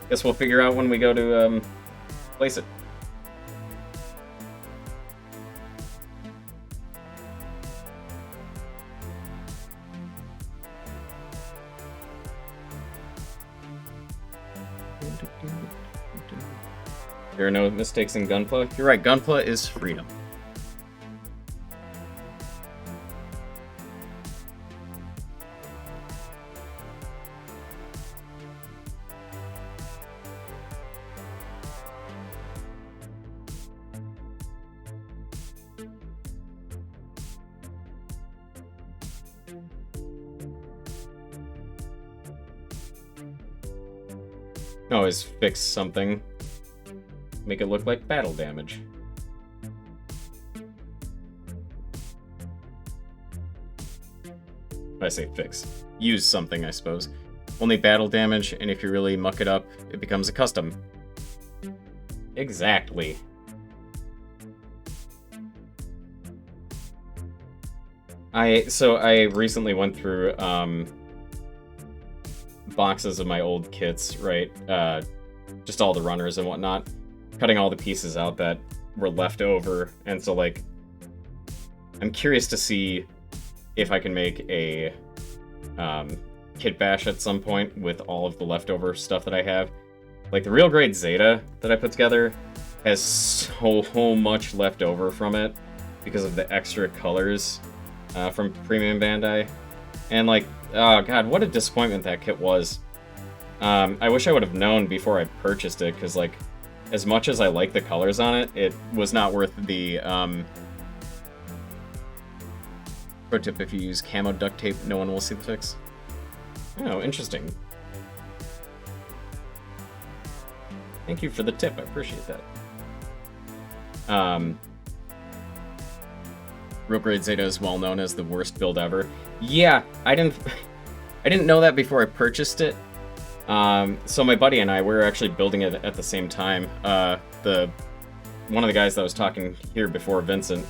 Guess we'll figure out when we go to place it. There are no mistakes in Gunpla. You're right, Gunpla is freedom. Always fix something. Make it look like battle damage. I say fix. Use something, I suppose. Only battle damage, and if you really muck it up, it becomes a custom. Exactly. So I recently went through boxes of my old kits, right? Just all the runners and whatnot, cutting all the pieces out that were left over, and so like I'm curious to see if I can make a kit bash at some point with all of the leftover stuff that I have. Like the real grade Zeta that I put together has so much left over from it because of the extra colors from Premium Bandai. And like, oh god, what a disappointment that kit was. I wish I would have known before I purchased it, because like, as much as I like the colors on it, it was not worth the pro tip: if you use camo duct tape, no one will see the fix. Oh, interesting. Thank you for the tip, I appreciate that. Real Grade Zeta is well known as the worst build ever. Yeah, I didn't know that before I purchased it. So my buddy and I, we were actually building it at the same time. One of the guys that was talking here before, Vincent,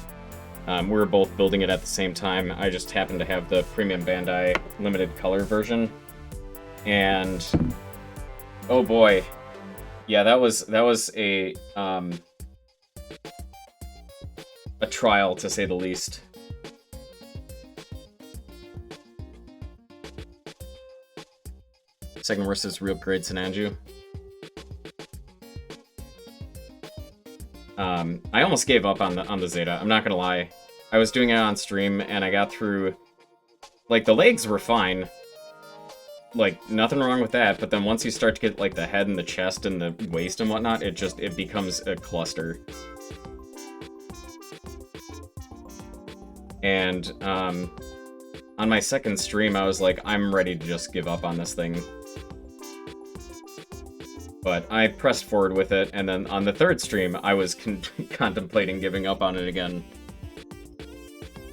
we were both building it at the same time. I just happened to have the Premium Bandai limited color version, and oh boy, yeah, that was a trial, to say the least. Second worst is Real Grade Sinanju. I almost gave up on the Zeta, I'm not gonna lie. I was doing it on stream, and I got through... Like, the legs were fine. Like, nothing wrong with that, but then once you start to get, like, the head and the chest and the waist and whatnot, it becomes a cluster. And, on my second stream, I was like, I'm ready to just give up on this thing. But I pressed forward with it, and then on the third stream, I was contemplating giving up on it again.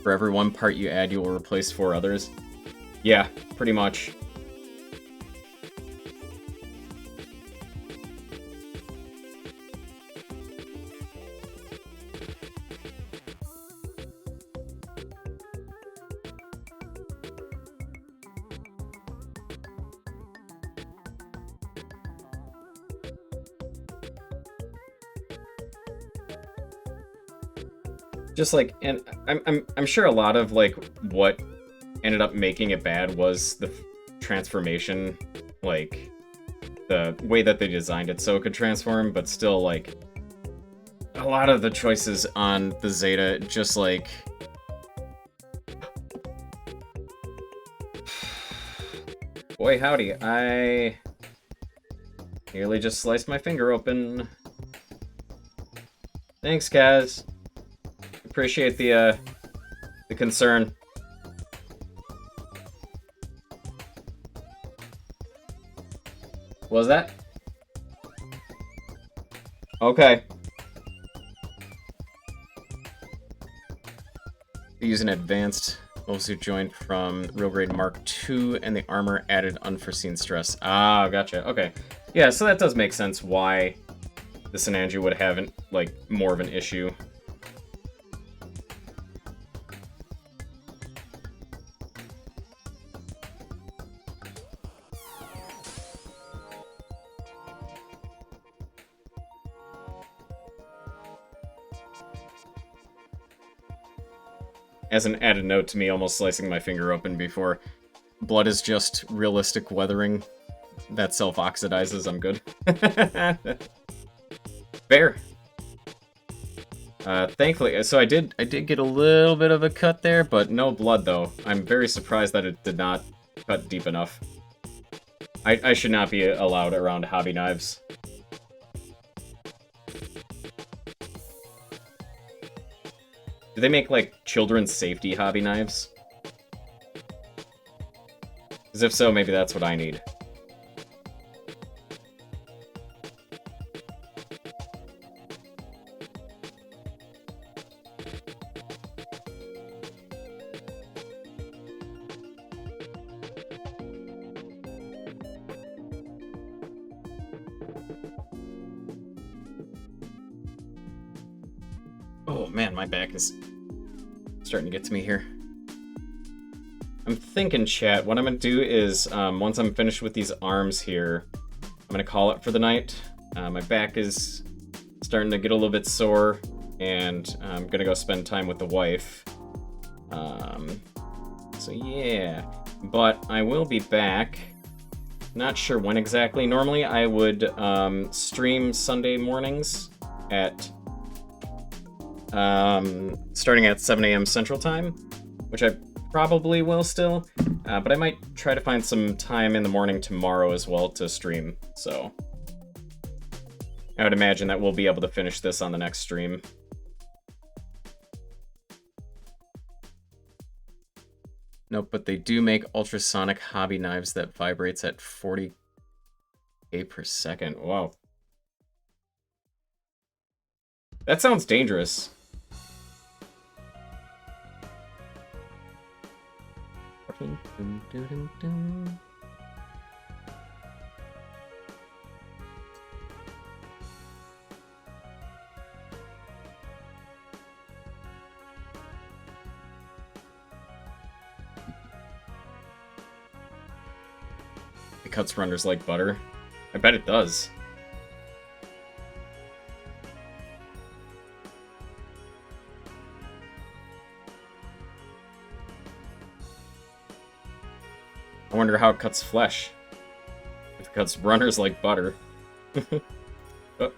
For every one part you add, you will replace 4 others. Yeah, pretty much. Just like, and I'm sure a lot of like what ended up making it bad was the transformation, like the way that they designed it so it could transform, but still like a lot of the choices on the Zeta just like boy howdy, I nearly just sliced my finger open. Thanks, Kaz. Appreciate the concern. What was that? Okay. Use an advanced suit joint from Real Grade Mark II, and the armor added unforeseen stress. Ah, gotcha. Okay. Yeah, so that does make sense why the Sinanju would have like more of an issue. As an added note to me almost slicing my finger open before, blood is just realistic weathering that self-oxidizes. I'm good. Fair. Thankfully, so I did get a little bit of a cut there, but no blood though. I'm very surprised that it did not cut deep enough. I should not be allowed around hobby knives. Do they make, like, children's safety hobby knives? Because if so, maybe that's what I need. Oh man, my back is starting to get to me here. I'm thinking, chat, what I'm gonna do is, once I'm finished with these arms here, I'm gonna call it for the night. My back is starting to get a little bit sore, and I'm gonna go spend time with the wife. So yeah, but I will be back. Not sure when exactly. Normally I would stream Sunday mornings at starting at 7 a.m. Central Time, which I probably will still, but I might try to find some time in the morning tomorrow as well to stream, so I would imagine that we'll be able to finish this on the next stream. Nope, but they do make ultrasonic hobby knives that vibrates at 40k per second. Wow. That sounds dangerous. It cuts runners like butter. I bet it does. I wonder how it cuts flesh. If it cuts runners like butter. Oh.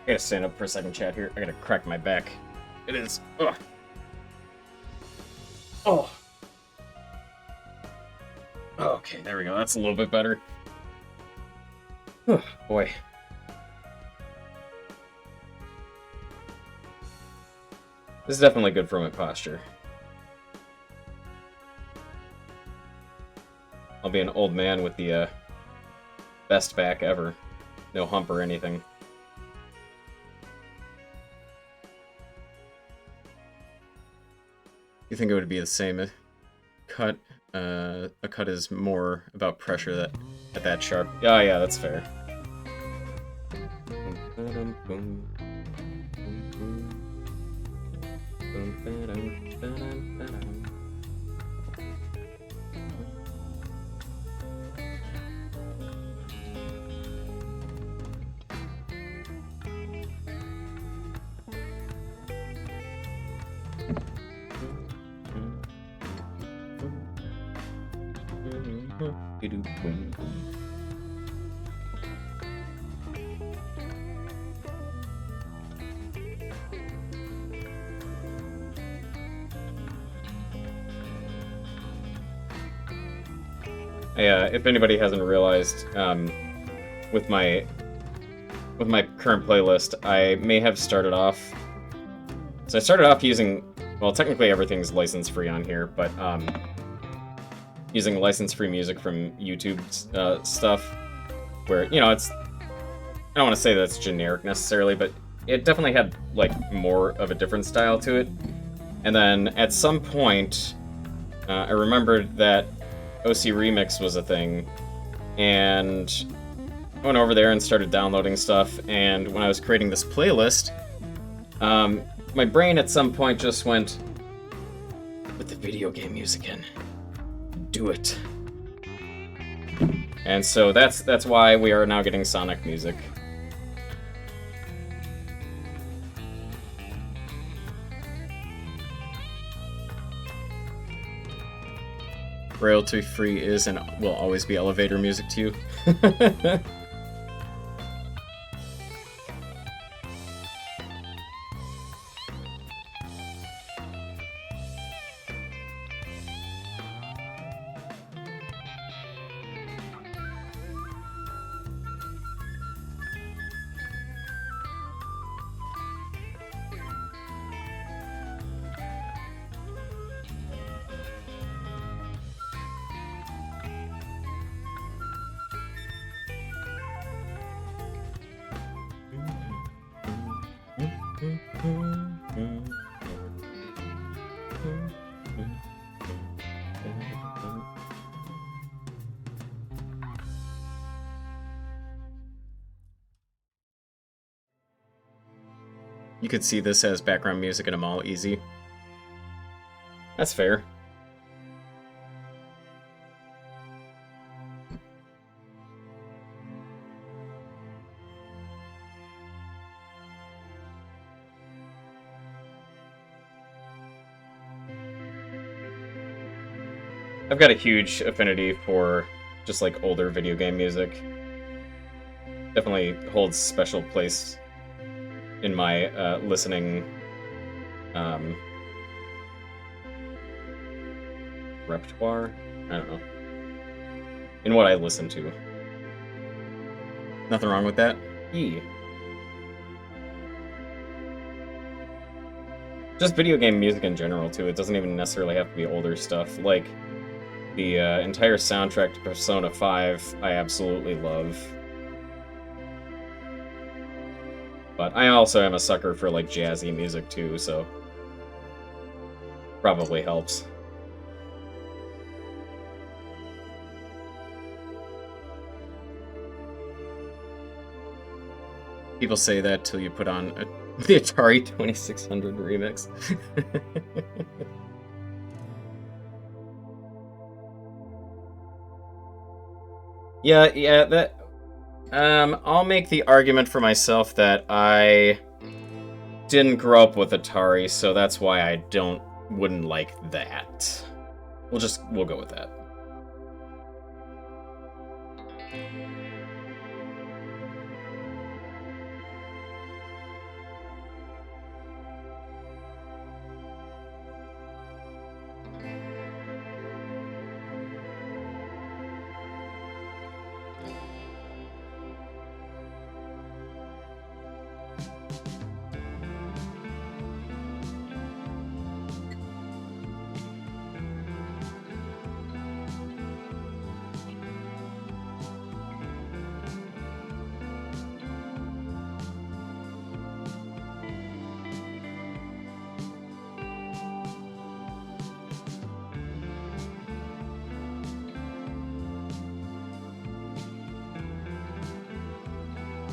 I gotta stand up for a second, chat here. I gotta crack my back. It is. Ugh. Oh. Okay, there we go. That's a little bit better. Oh, boy. This is definitely good for my posture. I'll be an old man with the best back ever. No hump or anything. You think it would be the same cut? A cut is more about pressure that at that sharp. Yeah, that's fair. Yeah, if anybody hasn't realized, with my current playlist, I may have started off. So I started off using, well, technically everything's license-free on here, but using license-free music from YouTube stuff, where, you know, it's, I don't want to say that's generic necessarily, but it definitely had, like, more of a different style to it. And then at some point, I remembered that OC Remix was a thing, and I went over there and started downloading stuff, and when I was creating this playlist, my brain at some point just went, put the video game music in. Do it. And so that's why we are now getting Sonic music. Royalty-free is and will always be elevator music to you. You could see this as background music in a mall, easy. That's fair. I've got a huge affinity for just like older video game music. Definitely holds special place in my listening repertoire. I don't know. In what I listen to. Nothing wrong with that. Just video game music in general too. It doesn't even necessarily have to be older stuff. Like the entire soundtrack to Persona 5, I absolutely love. But I also am a sucker for like jazzy music too, so probably helps. People say that till you put on the Atari 2600 remix. Yeah, that... I'll make the argument for myself that I didn't grow up with Atari, so that's why I wouldn't like that. We'll go with that.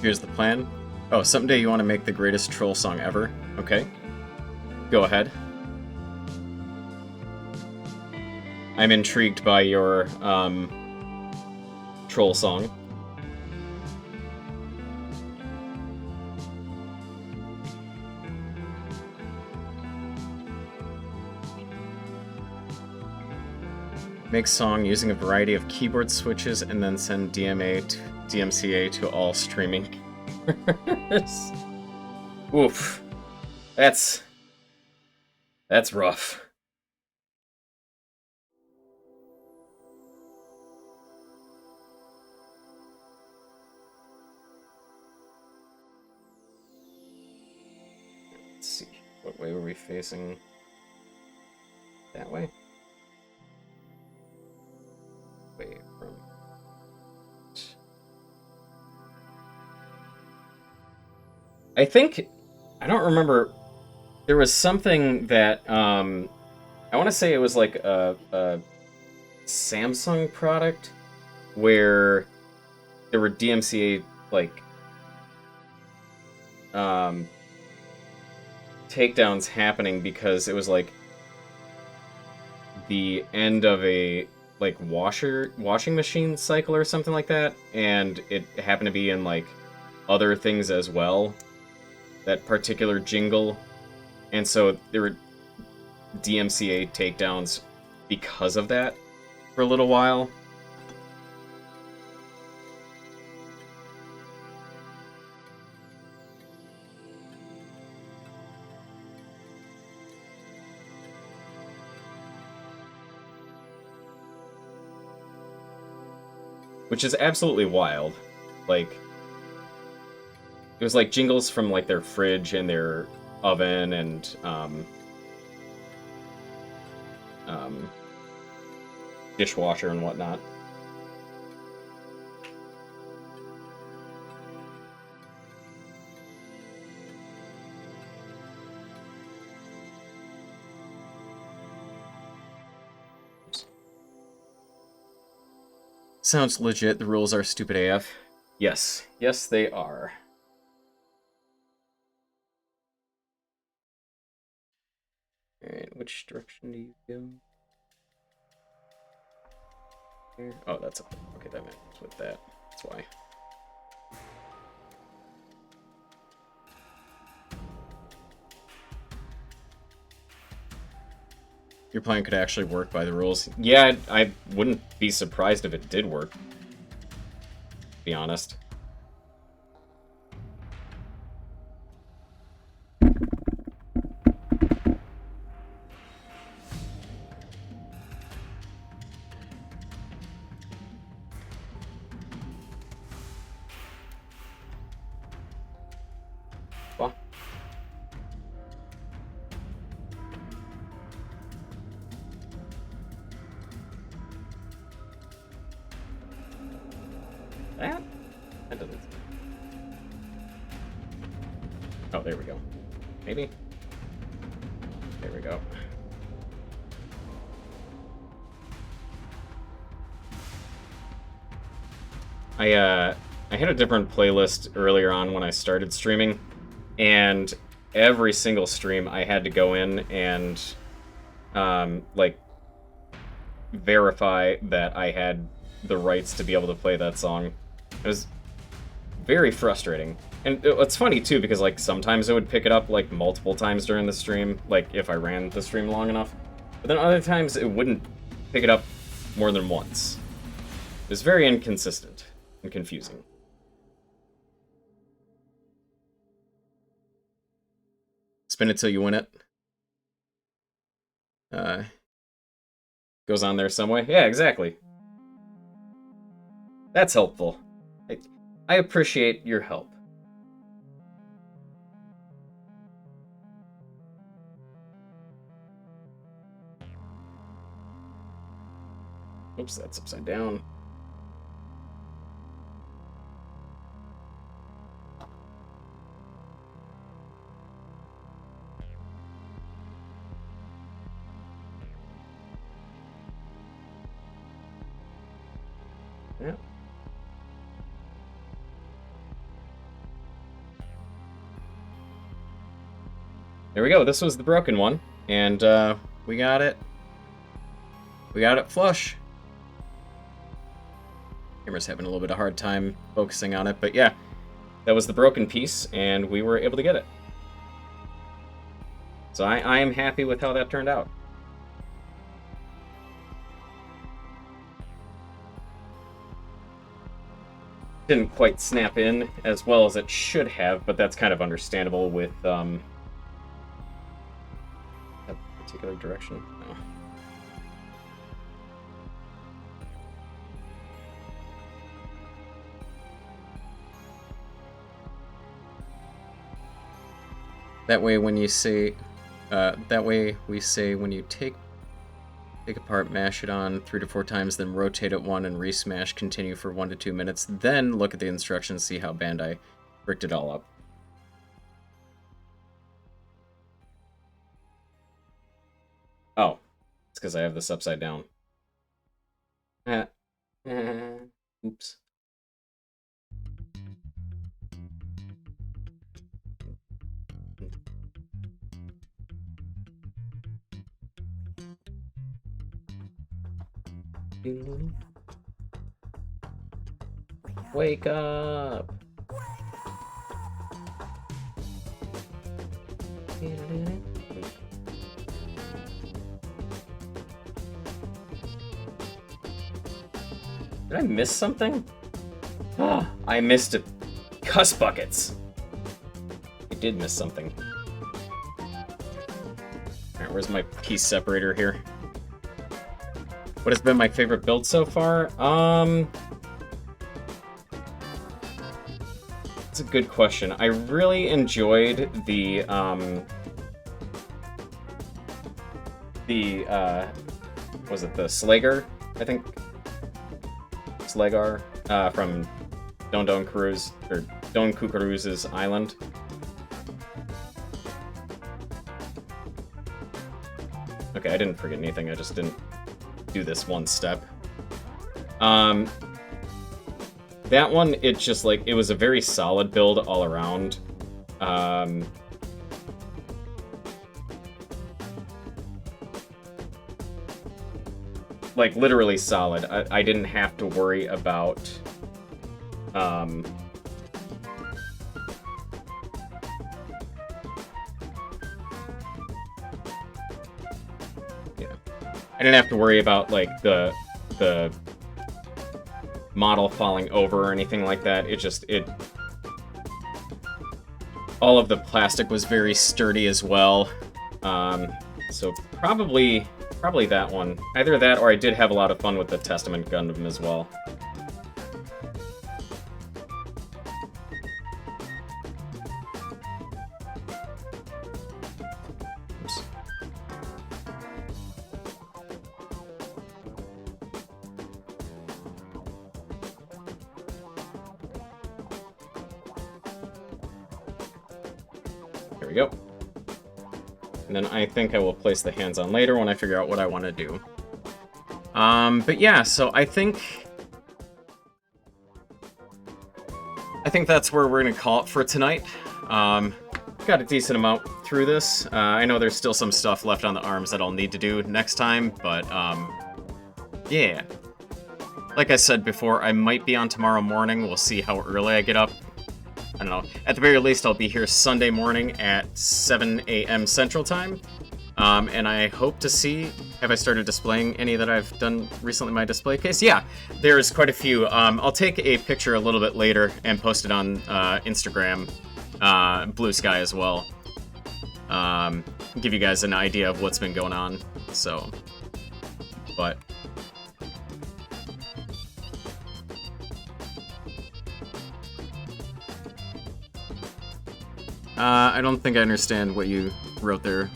Here's the plan. Oh, someday you want to make the greatest troll song ever? Okay. Go ahead. I'm intrigued by your, troll song. Make song using a variety of keyboard switches and then send DMCA to all streaming. Oof. That's rough. Let's see. What way were we facing? That way? Away from... I think... I don't remember... There was something that, I want to say it was like a Samsung product where there were DMCA, like, takedowns happening because it was, like, the end of a, like, washing machine cycle or something like that, and it happened to be in, like, other things as well, that particular jingle. And so there were DMCA takedowns because of that for a little while. Which is absolutely wild. Like, it was like jingles from like their fridge and their oven and dishwasher and whatnot. Sounds legit. The rules are stupid AF. Yes. Yes, they are. Alright, which direction do you go? Here? Oh, that's up there. Okay, that matches with that. That's why. Your plan could actually work by the rules. Yeah, I wouldn't be surprised if it did work. To be honest. Well. That doesn't. Oh, there we go. Maybe. There we go. I had a different playlist earlier on when I started streaming, and every single stream I had to go in and like verify that I had the rights to be able to play that song. It was very frustrating. And it's funny too, because like sometimes it would pick it up like multiple times during the stream, like if I ran the stream long enough. But then other times it wouldn't pick it up more than once. It was very inconsistent and confusing. Spin it till you win it. Goes on there some way. Yeah, exactly. That's helpful. I appreciate your help. Oops, that's upside down. Yeah. There we go. This was the broken one, and we got it. We got it flush. Camera's having a little bit of a hard time focusing on it, but yeah, that was the broken piece, and we were able to get it. So I am happy with how that turned out. Didn't quite snap in as well as it should have, but that's kind of understandable with that particular direction. No. That way, when you say, that way we say when you take apart, mash it on 3 to 4 times, then rotate it 1 and resmash, continue for 1 to 2 minutes, then look at the instructions, see how Bandai bricked it all up. Oh, it's because I have this upside down. Oops. Wake up! Did I miss something? Ah, I missed it. Cuss buckets! I did miss something. Alright, where's my piece separator here? What has been my favorite build so far? That's a good question. I really enjoyed the was it the Slager? I think Slagar from Don Cruz or Don Cruz's Island. Okay, I didn't forget anything. I just didn't do this one step. That one, it's just like, it was a very solid build all around. like, literally solid. I didn't have to worry about, yeah. I didn't have to worry about, like, the model falling over or anything like that. All of the plastic was very sturdy as well. So probably that one. Either that, or I did have a lot of fun with the Testament Gundam as well. Oops. There we go. And then I think I will place the hands on later when I figure out what I want to do. But yeah, so I think that's where we're going to call it for tonight. Got a decent amount through this. I know there's still some stuff left on the arms that I'll need to do next time, but yeah. Like I said before, I might be on tomorrow morning. We'll see how early I get up. I don't know. At the very least, I'll be here Sunday morning at 7 a.m. Central Time. And I hope to see... Have I started displaying any that I've done recently in my display case? Yeah, there's quite a few. I'll take a picture a little bit later and post it on Instagram, Blue Sky as well. Give you guys an idea of what's been going on. So, but... I don't think I understand what you wrote there,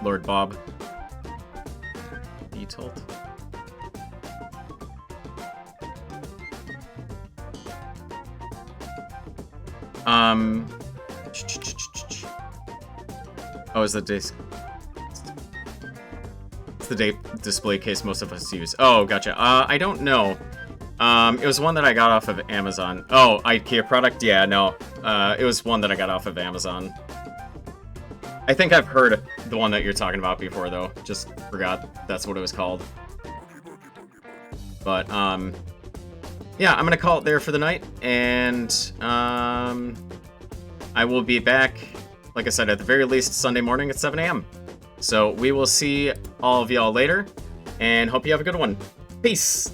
Lord Bob. Detailed. Oh, is the disc... It's the display case most of us use. Oh, gotcha. I don't know. It was one that I got off of Amazon. Oh, IKEA product? Yeah, no. It was one that I got off of Amazon. I think I've heard the one that you're talking about before, though. Just forgot that's what it was called. But, yeah, I'm gonna call it there for the night, and, I will be back, like I said, at the very least, Sunday morning at 7 a.m. So we will see all of y'all later, and hope you have a good one. Peace!